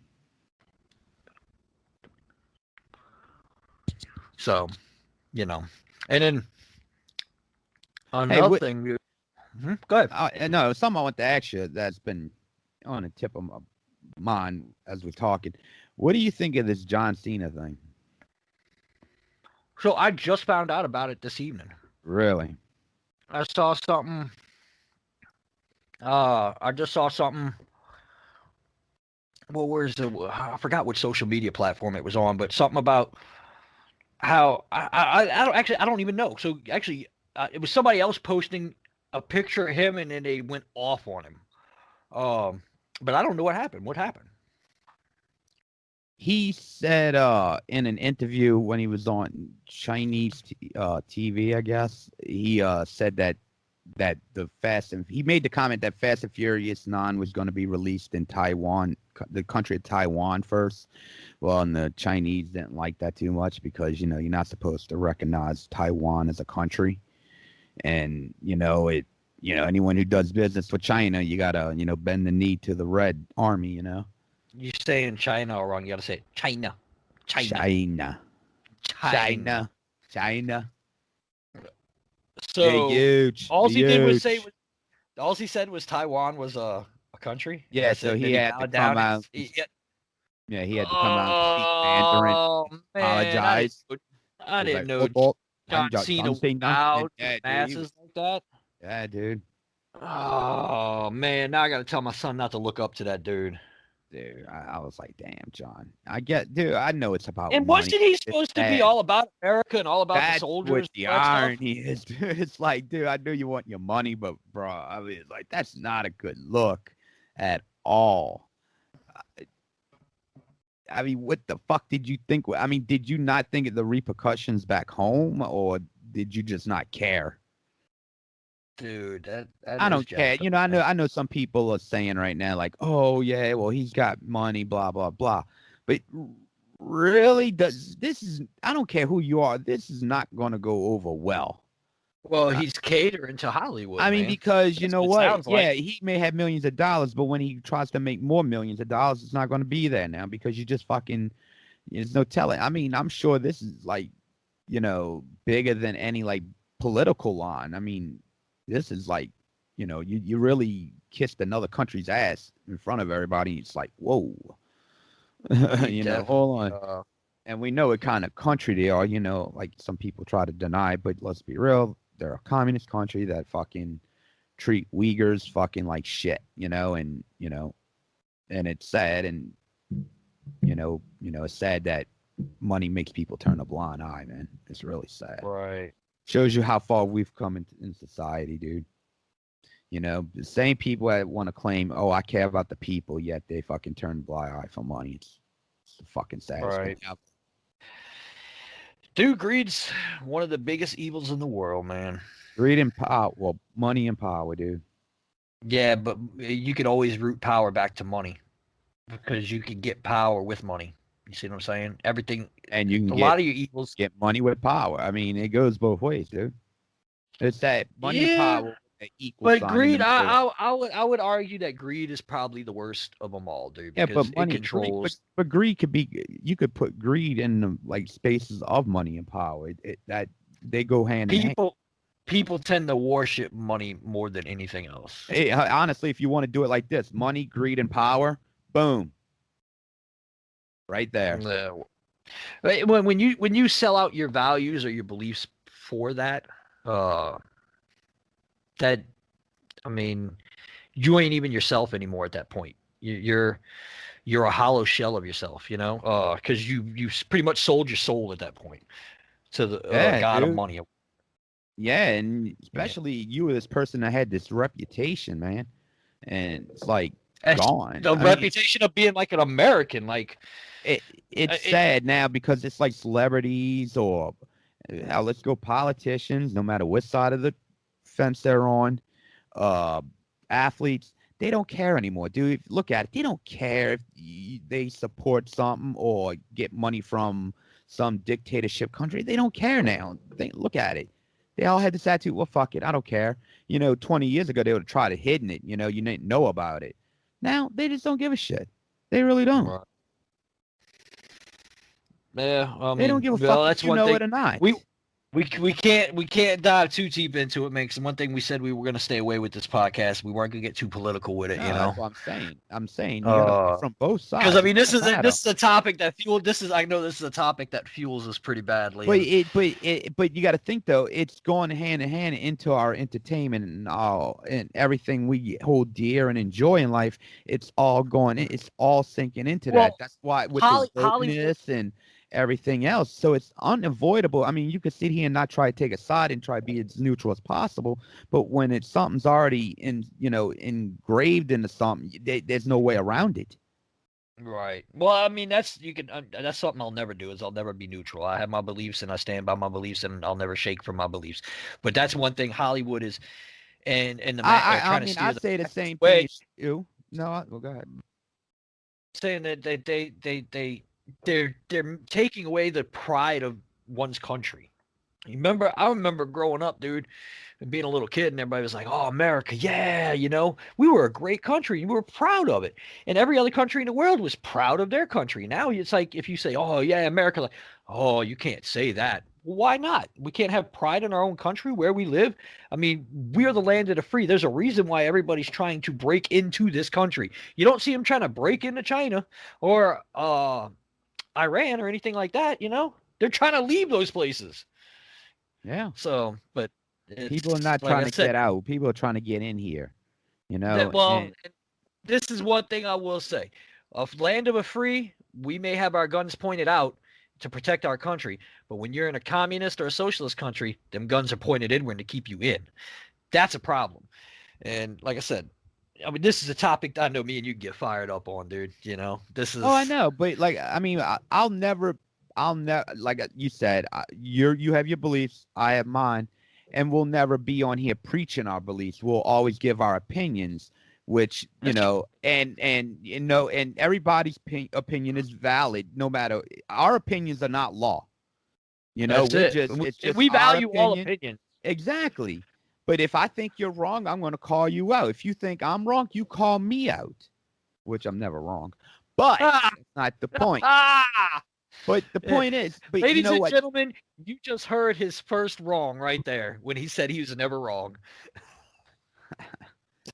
So, you know. And then Hey, another thing. Go ahead. no, something I want to ask you that's been on the tip of my mind as we're talking. What do you think of this John Cena thing? So I just found out about it this evening. Really? I saw something. I just saw something. Well, where's the? I forgot which social media platform it was on, but something about how I don't actually I don't even know. So actually, it was somebody else posting a picture of him, and then they went off on him. But I don't know what happened. What happened? He said in an interview when he was on Chinese TV, I guess, he said that the he made the comment that Fast and Furious 9 was going to be released in Taiwan, the country of Taiwan first. Well, and the Chinese didn't like that too much because, you know, you're not supposed to recognize Taiwan as a country. And, you know, anyone who does business with China, you got to, you know, bend the knee to the Red Army, you know. You say in China all wrong. You got to say China. China. China. China. So huge. all he did was say all he said was Taiwan was a country. Yeah, That's so it. he Then had to bowed come down. out. Yeah, he had to come out and speak Mandarin, Oh man, apologize. I He's didn't like, know John Cena don't say nothing. out to the masses like that. Yeah, dude. Oh man, now I got to tell my son not to look up to that dude. Dude, I was like, damn, John. Dude, I know it's about And money. wasn't he It's supposed to be sad. all about America and all about the That's what soldiers the and all that stuff? irony is, dude. It's like, dude, I know you want your money, but bro, I mean, it's like that's not a good look at all. I mean, what the fuck did you think? I mean, did you not think of the repercussions back home, or did you just not care? Dude, that I is don't care. jacked up, You know, man. I know some people are saying right now, like, oh yeah, well he's got money, blah blah blah. But really, does this is? I don't care who you are. This is not going to go over well. Well, he's catering to Hollywood, I mean, man. because you That's know what it what? sounds Yeah, like. he may have millions of dollars, but when he tries to make more millions of dollars, it's not going to be there now because you just fucking. There's no telling. I mean, I'm sure this is like, you know, bigger than any like political line. I mean, this is like, you know, you really kissed another country's ass in front of everybody. It's like, whoa, He you know, definitely. hold on. And we know what kind of country they are. You know, like some people try to deny, but let's be real. They're a communist country that fucking treat Uyghurs fucking like shit, you know, and it's sad, and it's sad that money makes people turn a blind eye, man. It's really sad. Right. Shows you how far we've come in society, dude. You know, the same people that want to claim, oh, I care about the people, yet they fucking turn a blind eye for money. It's the fucking saddest thing Right. ever. Dude, greed's one of the biggest evils in the world, man. Greed and power. Well, money and power, dude. Yeah, but you could always root power back to money because you can get power with money. You see what I'm saying? Everything, And you can a lot of your evils. get money with power. I mean, it goes both ways, dude. It's that money and Yeah, power with an equal but sign in greed, the middle. I would argue that greed is probably the worst of them all, dude, Yeah, because but it money, greed, controls. but greed could be. You could put greed in the like spaces of money and power. That they go hand in hand. People tend to worship money more than anything else. Hey, honestly, if you want to do it like this, money, greed, and power, boom, right there. Yeah. When you sell out your values or your beliefs for that, uh, that I mean, you ain't even yourself anymore at that point. You're a hollow shell of yourself, you know, because you pretty much sold your soul at that point to the Yeah, god of dude. money. Yeah, and Yeah. especially you were this person that had this reputation, man, and it's like That's gone. the I mean, reputation of being like an American, like it it's it. sad now because it's like celebrities or let's go politicians, no matter what side of the fence they're on, uh, athletes, they don't care anymore, dude. Look at it, they don't care if they support something or get money from some dictatorship country. They don't care now. They look at it. They all had this attitude. Well, fuck it, I don't care. 20 years ago they would have tried to hidden it. You didn't know about it. Now they just don't give a shit. They really don't. Right. Yeah, I They don't mean, give a fuck well, if that's you one know thing. it or not. We can't dive too deep into it, man. 'Cause one thing we said we were gonna stay away with this podcast. We weren't gonna get too political with it, No, you that's know. what I'm saying. I'm saying you gotta Uh, from both because I sides. It mean, this doesn't is a, matter. this is a topic that fuel. I know this is a topic that fuels us pretty badly, But and but you got to think though, it's going hand in hand into our entertainment and all and everything we hold dear and enjoy in life. It's all going. It's all sinking into that. well, That's why with the Hollywood. wokeness and everything else. So it's unavoidable. I mean, you could sit here and not try to take a side and try to be as neutral as possible. But when it's something's already engraved into something, there's no way around it. Right. Well, I mean, that's something I'll never do. Is I'll never be neutral. I have my beliefs and I stand by my beliefs, and I'll never shake from my beliefs. But that's one thing Hollywood is, and the man I trying to mean, steer I the say the same thing way, as you. No, well, go ahead. saying that they're taking away the pride of one's country. I remember growing up, dude, and being a little kid, and everybody was like, "Oh, America, yeah, we were a great country, and we were proud of it." And every other country in the world was proud of their country. Now it's like if you say, "Oh, yeah, America," like, "Oh, you can't say that." Well, why not? We can't have pride in our own country where we live. I mean, we are the land of the free. There's a reason why everybody's trying to break into this country. You don't see them trying to break into China or Iran or anything like that. They're trying to leave those places. Yeah. So, but People are not it's like trying I to said, get out. People are trying to get in here, that well, and this is one thing I will say. A land of a free, we may have our guns pointed out to protect our country, but when you're in a communist or a socialist country, them guns are pointed inward to keep you in. That's a problem. And like I said, I mean, this is a topic that I know me and you get fired up on, dude. This oh, I is know, but like, I mean, I'll never, like you said, you have your beliefs, I have mine, and we'll never be on here preaching our beliefs. We'll always give our opinions, which and everybody's opinion is valid, no matter our opinions are not law. that's We're it. just it's And just we our value all opinion. opinions. Exactly. But if I think you're wrong, I'm going to call you out. If you think I'm wrong, you call me out, which I'm never wrong. But Ah, that's not the point. ah. But the point is, but you Ladies know and what? gentlemen, you just heard his first wrong right there when he said he was never wrong.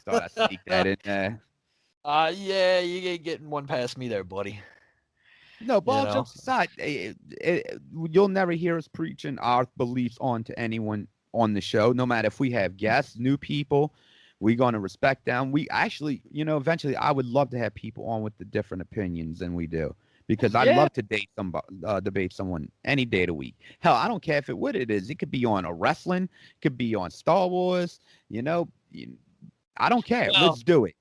Thought I sneaked that in there. Yeah, you ain't getting one past me there, buddy. No, but You all know, jokes aside, you'll never hear us preaching our beliefs on to anyone on the show, no matter if we have guests, new people. We're going to respect them. We actually, eventually I would love to have people on with the different opinions than we do because I'd Yeah. love to debate someone any day of the week. Hell, I don't care if what it is. It could be on a wrestling, could be on Star Wars. You know, I don't care. Well, Let's do it.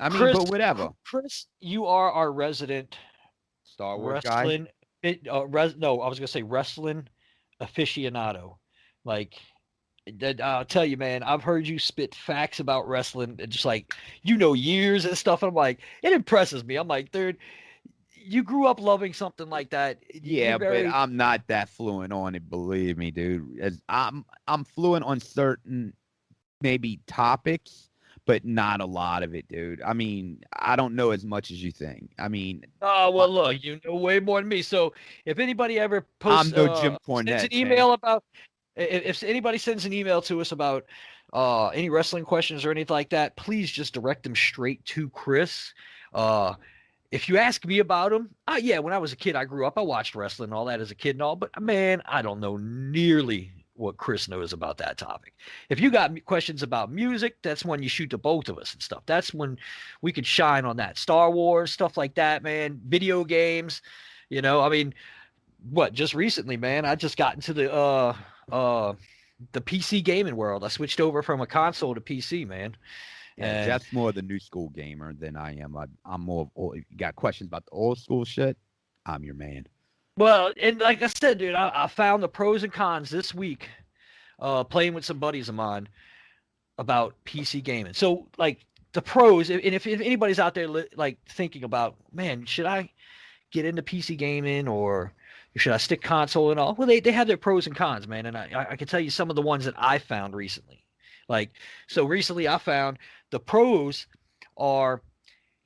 I mean, Chris, but whatever. Chris, you are our resident Star Wars guy. wrestling. No, I was gonna say wrestling aficionado. Like, I'll tell you, man, I've heard you spit facts about wrestling, and just like years and stuff. And I'm like, it impresses me. I'm like, dude, you grew up loving something like that. You're Yeah, but very I'm not that fluent on it. Believe me, dude. As I'm fluent on certain maybe topics, but not a lot of it, dude. I mean, I don't know as much as you think. I mean, Oh I, well, look, you know way more than me. So if anybody ever I'm posts, no Jim sends Cornette an fan. email about, if anybody sends an email to us about any wrestling questions or anything like that, please just direct them straight to Chris. Uh, if you ask me about them, yeah, when I was a kid, I grew up, I watched wrestling and all that as a kid and all, but man, I don't know nearly what Chris knows about that topic. If you got questions about music, that's when you shoot to both of us and stuff. That's when we could shine on that. Star Wars, stuff like that, man. Video games, I mean, what, just recently, man, I just got into the PC gaming world. I switched over from a console to PC, man. Yeah, And Jeff's more the new school gamer than I am. I'm more of old. If you got questions about the old school shit, I'm your man. well, and like I said, dude, I found the pros and cons this week playing with some buddies of mine about PC gaming. So, like, the pros, and if anybody's out there like thinking about, man, should I get into PC gaming or should I stick console and all? Well, they have their pros and cons, man. And I can tell you some of the ones that I found recently. Like, so recently I found the pros are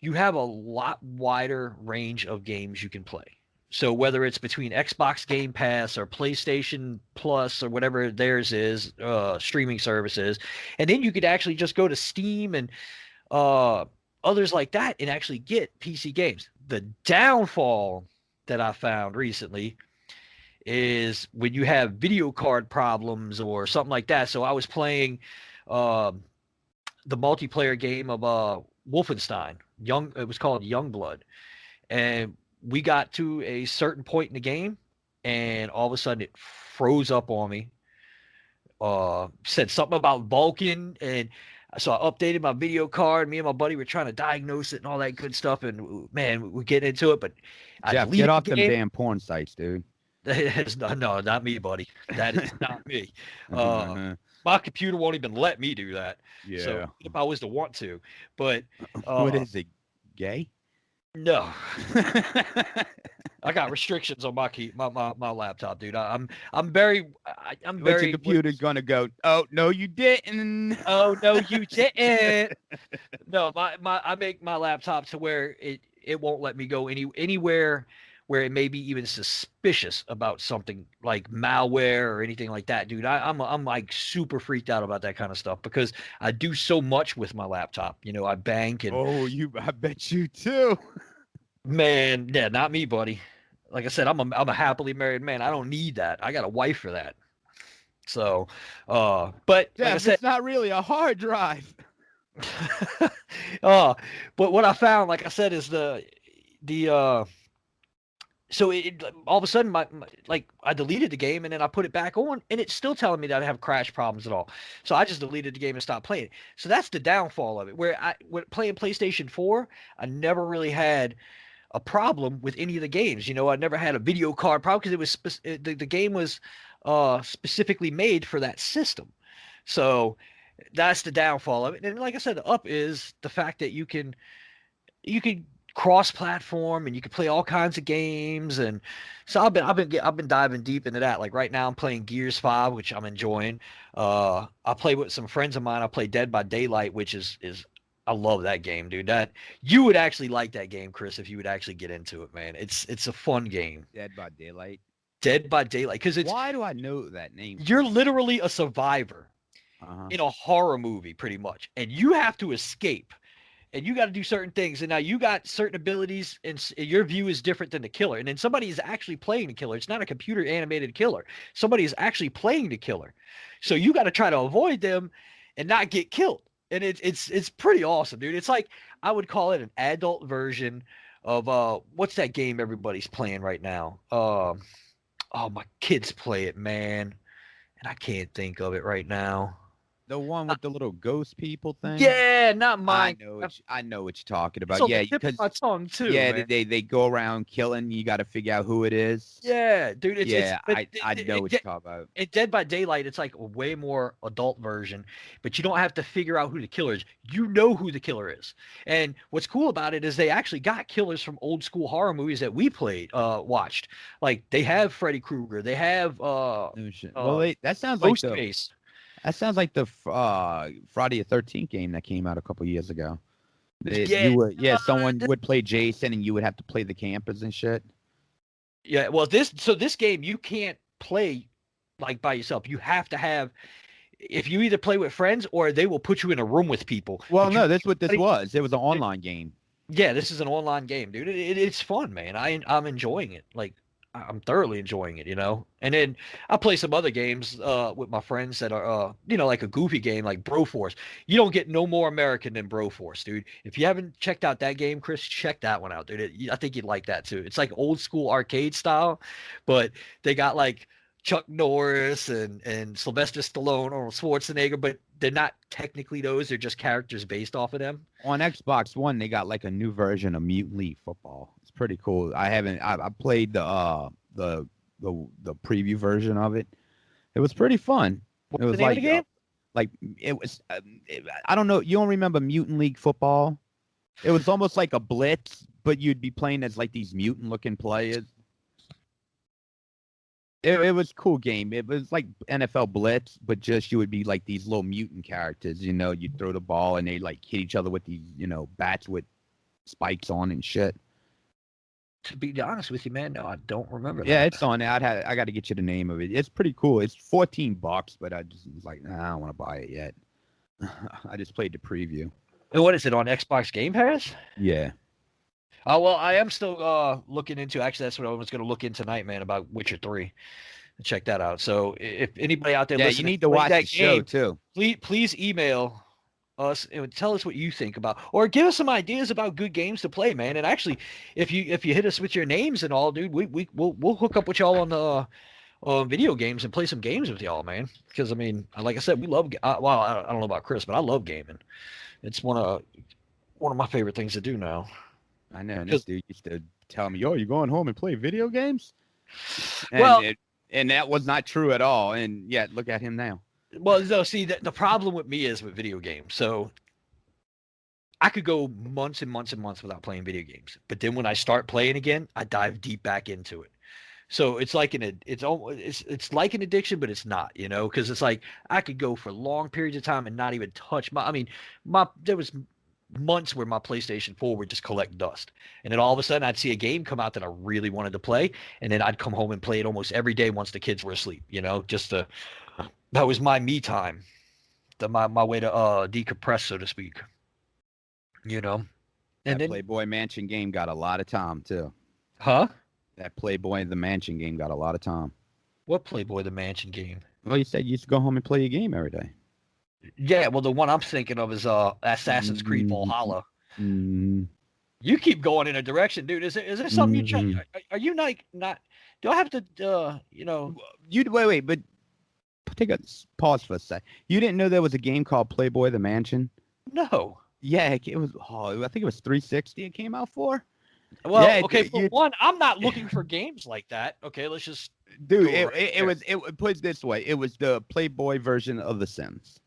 you have a lot wider range of games you can play. So whether it's between Xbox Game Pass or PlayStation Plus or whatever theirs is, streaming services, and then you could actually just go to Steam and uh, others like that and actually get PC games. The downfall that I found recently is when you have video card problems or something like that. So I was playing uh, the multiplayer game of Wolfenstein. It was called Youngblood, and we got to a certain point in the game, and all of a sudden it froze up on me. Said something about Vulcan, and so I updated my video card. Me and my buddy were trying to diagnose it and all that good stuff, and man, we're getting into it. But I Jeff, get deleted off the them game. damn porn sites, dude. No, not me, buddy. That is not me. My computer won't even let me do that. Yeah. So if I was to want to, but What is it? Gay? no, I got restrictions on my laptop, dude. I'm very I'm What's your very. computer's gonna go? Oh no, you didn't. Oh no, you didn't. No, my I make my laptop to where it won't let me go anywhere where it may be even suspicious about something like malware or anything like that, dude. I'm like super freaked out about that kind of stuff because I do so much with my laptop. I bank and Oh, I bet you too. man, yeah, not me, buddy. Like I said, I'm a happily married man. I don't need that. I got a wife for that. So, but Jeff, like I said, it's not really a hard drive. uh, but what I found, like I said, is the so all of a sudden like I deleted the game and then I put it back on and it's still telling me that I have crash problems at all. So I just deleted the game and stopped playing it. So that's the downfall of it. When playing PlayStation 4, I never really had a problem with any of the games. I never had a video card problem because the game was specifically made for that system. So that's the downfall of it. And like I said, the up is the fact that you can cross-platform and you can play all kinds of games. And so I've been diving deep into that. Like right now I'm playing Gears 5, which I'm enjoying. I play with some friends of mine. I play Dead by Daylight, which is I love that game, dude. That you would actually like that game, Chris, if you would actually get into it, man. It's a fun game. Dead by Daylight. Dead by Daylight, because Why do I know that name? you're literally a survivor Uh-huh. in a horror movie, pretty much, and you have to escape. And you got to do certain things. And now you got certain abilities, and your view is different than the killer. And then somebody is actually playing the killer. It's not a computer animated killer. Somebody is actually playing the killer. So you got to try to avoid them and not get killed. And it's pretty awesome, dude. It's like I would call it an adult version of what's that game everybody's playing right now? Oh, my kids play it, man, and I can't think of it right now. The one with the little ghost people thing. Yeah, not I mine. know I know what you're talking It's about. on the Yeah, tip of because my tongue too, yeah, man. they go around killing. You got to figure out who it is. Yeah, dude, it's Yeah, but I know what you're talking about. in Dead by Daylight, it's like a way more adult version, but you don't have to figure out who the killer is. You know who the killer is. And what's cool about it is they actually got killers from old school horror movies that we watched. Like they have Freddy Krueger, they have No shit. Well, uh Ghostface. that sounds like the Friday the 13th game that came out a couple years ago. Yeah, You would uh, someone would play Jason and you would have to play the campers and shit. yeah. Well, this game you can't play like by yourself. You have to have if you either play with friends or they will put you in a room with people. Well, But you no, that's what this was. It was an Dude, online game. yeah, this is an online game, dude. It's fun, man. I'm enjoying it. Like I'm thoroughly enjoying it, you know. And then I play some other games with my friends that are like a goofy game like Broforce. You don't get no more American than Broforce, dude. If you haven't checked out that game, Chris, check that one out, dude. I think you'd like that too. It's like old school arcade style, but they got like Chuck Norris and Sylvester Stallone or Schwarzenegger, but they're not technically those. They're just characters based off of them. On Xbox One, they got like a new version of Mutant League Football. It's pretty cool. I played the preview version of it. It was pretty fun. What's It the was name of the game? like it was. I don't know. You don't remember Mutant League Football? It was almost like a blitz, but you'd be playing as like these mutant looking players. It was a cool game. It was like NFL Blitz, but just you would be like these little mutant characters. You know, you'd throw the ball and they like hit each other with these, bats with spikes on and shit. To be honest with you, man, no, I don't remember Yeah, that. it's on there. I got to get you the name of it. It's pretty cool. It's $14, but I just was like, nah, I don't want to buy it yet. I just played the preview. And what is it on Xbox Game Pass? Yeah. Oh well, I am still looking into. Actually, that's what I was going to look in tonight, man, about Witcher 3. Check that out. So if anybody out there Yeah, listening, you need to watch that the show game, too. please email us and tell us what you think about, or give us some ideas about good games to play, man. And actually, if you hit us with your names and all, dude, we'll hook up with y'all on the video games and play some games with y'all, man. Because I mean, like I said, we love. Well, I don't know about Chris, but I love gaming. It's one of my favorite things to do now. I know. And this dude used to tell me, "Yo, you going home and play video games?" And Well, and that was not true at all. And yet, look at him now. well, no. See, the problem with me is with video games. So I could go months and months and months without playing video games, but then when I start playing again, I dive deep back into it. So it's like it's like an addiction, but it's not, because it's like I could go for long periods of time and not even touch my. I mean, there was months where my PlayStation 4 would just collect dust, and then all of a sudden I'd see a game come out that I really wanted to play, and then I'd come home and play it almost every day once the kids were asleep. Just that was my me time, my way to decompress, so to speak. And That then, Playboy Mansion game got a lot of time too. huh? That Playboy the Mansion game got a lot of time. What Playboy the Mansion game? Well, you said you used to go home and play your game every day. Yeah, well, the one I'm thinking of is Assassin's Creed Valhalla. Mm-hmm. You keep going in a direction, dude. Is there something you try? Are you not? Do I have to? You wait, but take a pause for a sec. You didn't know there was a game called Playboy the Mansion? No. Yeah, it was. Oh, I think it was 360. It came out for. Well, Yeah, okay. For one, I'm not looking for games like that. Okay, let's just. Dude, it was. It put it this way. It was the Playboy version of The Sims.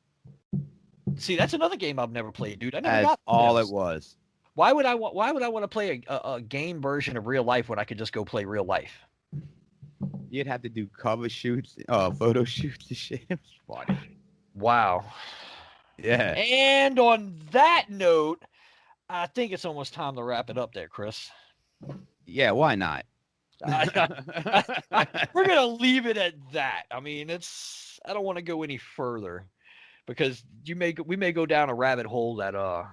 See, that's another game I've never played, dude. I never That's got all Sims. it was. Why would I want to play a game version of real life when I could just go play real life? You'd have to do cover shoots, photo shoots and shit. It was funny. Wow. Yeah. And on that note, I think it's almost time to wrap it up there, Chris. Yeah, why not? We're gonna leave it at that. I mean, I don't want to go any further because we may go down a rabbit hole that I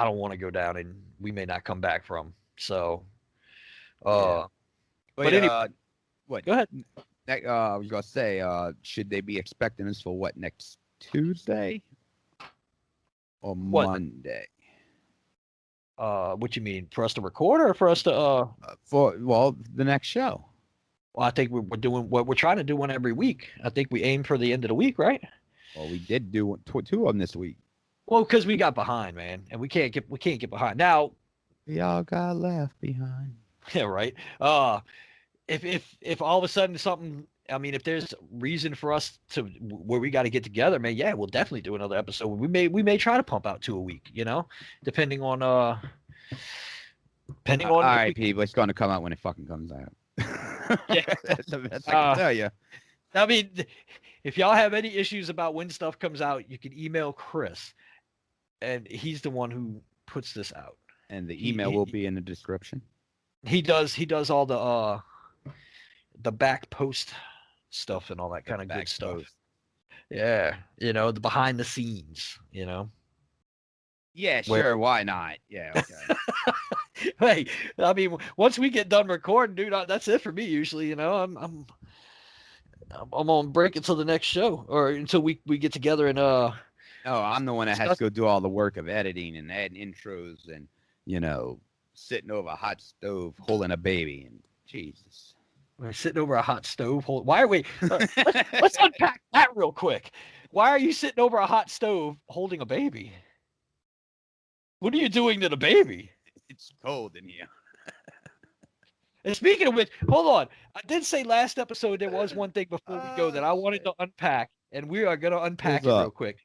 don't want to go down and we may not come back from. So, Yeah. but anyway, what? Go ahead. I was gonna say, should they be expecting us for what, next Tuesday or Monday? What you mean, for us to record or for us to For the next show. Well, I think we're doing what we're trying to do one every week. I think we aim for the end of the week, right? Well, we did do two of them this week. Well, because we got behind, man, and we can't get behind now. We all got left behind. Yeah, right. If all of a sudden something, I mean, if there's reason for us to where we got to get together, man, yeah, we'll definitely do another episode. We may try to pump out 2 a week, depending on All right, people, it's going to come out when it fucking comes out. Yeah. That's the best I can tell you. I mean, if y'all have any issues about when stuff comes out, you can email Chris, and he's the one who puts this out. And the email will be in the description. He does all the back post stuff and all that kind of good stuff. Yeah, the behind the scenes, Yeah, sure. Why not? Yeah, okay. Hey, I mean, once we get done recording, dude, that's it for me. Usually, I'm on break until the next show or until we get together and Oh, I'm the one that has to go do all the work of editing and adding intros and sitting over a hot stove holding a baby and Jesus. We're sitting over a hot stove. Why are we? Let's unpack that real quick. Why are you sitting over a hot stove holding a baby? What are you doing to the baby? It's cold in here. And speaking of which, hold on. I did say last episode there was one thing before we go that I wanted to unpack, and we are going to unpack it real quick.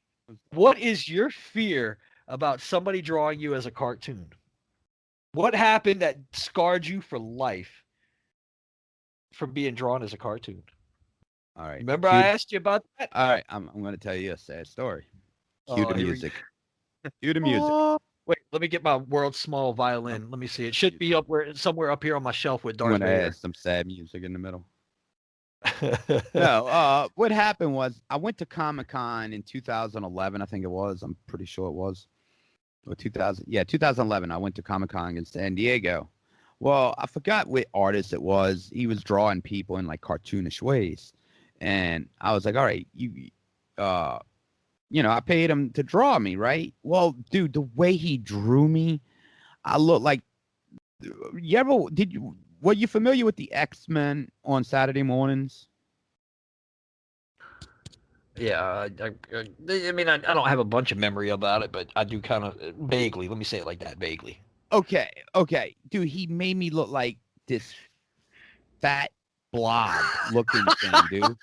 What is your fear about somebody drawing you as a cartoon? What happened that scarred you for life from being drawn as a cartoon? All right. Remember I asked you about that? All right. I'm going to tell you a sad story. Cue the music. Cue the music. Wait, let me get my world's small violin. Let me see. It should be somewhere up here on my shelf with Darth Vader. I'm going to add some sad music in the middle. No, what happened was I went to Comic-Con in 2011, I think it was. I'm pretty sure it was. Or 2011. I went to Comic-Con in San Diego. Well, I forgot what artist it was. He was drawing people in like cartoonish ways. And I was like, all right, I paid him to draw me, right? Well, dude, the way he drew me, I look like. Were you familiar with the X-Men on Saturday mornings? Yeah, I mean, I don't have a bunch of memory about it, but I do kind of vaguely. Let me say it like that, vaguely. Okay, dude, he made me look like this fat blob looking thing, dude.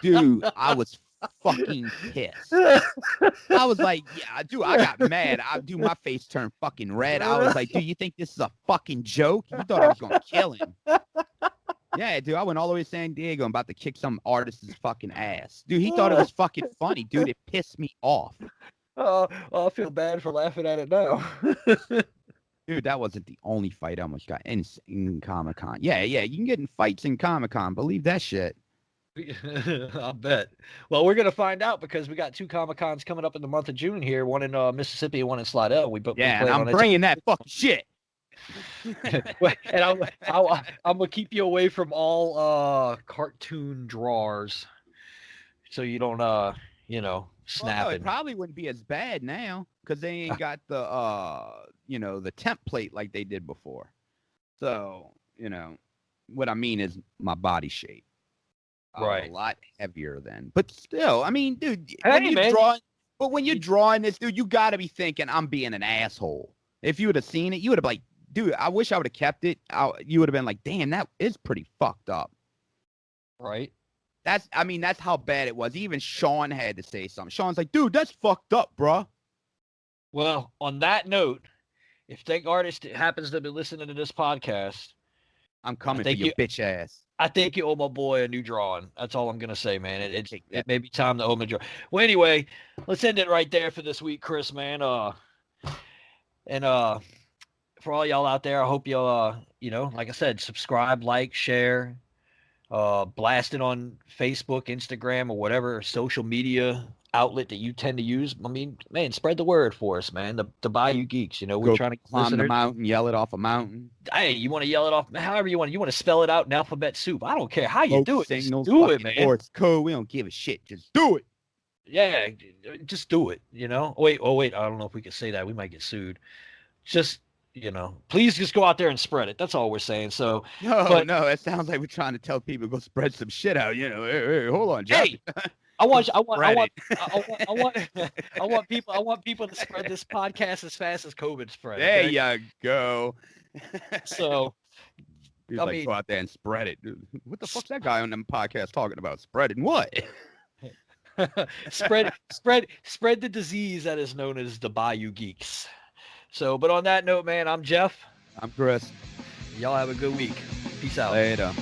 Dude, I was fucking pissed. I was like, yeah, dude, I got mad. My face turned fucking red. I was like, dude, you think this is a fucking joke? You thought I was gonna kill him. Yeah, dude, I went all the way to San Diego. I'm about to kick some artist's fucking ass. Dude, he thought it was fucking funny. Dude, it pissed me off. Oh, I feel bad for laughing at it now. Dude, that wasn't the only fight I almost got in Comic-Con. Yeah, you can get in fights in Comic-Con. Believe that shit. I'll bet. Well, we're going to find out because we got 2 Comic-Cons coming up in the month of June here, one in Mississippi and one in Slidell. And I'm bringing that fucking shit. And I'm going to keep you away from all cartoon drawers so you don't, snap. Well, it probably wouldn't be as bad now because they ain't got the, the template like they did before. So, what I mean is my body shape. Right. A lot heavier then. But still, I mean, dude, when you're drawing this, dude, you got to be thinking I'm being an asshole. If you would have seen it, you would have been like, dude, I wish I would have kept it. You would have been like, damn, that is pretty fucked up. Right. That's how bad it was. Even Sean had to say something. Sean's like, dude, that's fucked up, bruh. Well, on that note, if that artist happens to be listening to this podcast, I'm coming for your bitch ass. I think you owe my boy a new drawing. That's all I'm going to say, man. It may be time to owe him a drawing. Well, anyway, let's end it right there for this week, Chris, man. And for all y'all out there, I hope you'll, like I said, subscribe, like, share, blast it on Facebook, Instagram, or whatever social media outlet that you tend to use. I mean, man, spread the word for us, man. The Bayou Geeks, we're trying to climb the mountain, yell it off a mountain. Hey, you want to yell it off however you want. You want to spell it out in alphabet soup. I don't care how you do it. Just Signals, do it, man. Or it's code. We don't give a shit. Just do it. yeah, just do it. Oh wait, I don't know if we can say that. We might get sued. Just please just go out there and spread it. That's all we're saying. So, No, but no, it sounds like we're trying to tell people to go spread some shit out. Hey, hold on, Jeff. hey, I want, I want, I Spread want, it. I want, I want people to spread this podcast as fast as COVID spread. There Okay, you go. so He's I like, mean, go out there and spread it. What the fuck's that guy on them podcast talking about? Spreading what? spread the disease that is known as the Bayou Geeks. So, but on that note, man, I'm Jeff. I'm Chris. Y'all have a good week. Peace out. Later.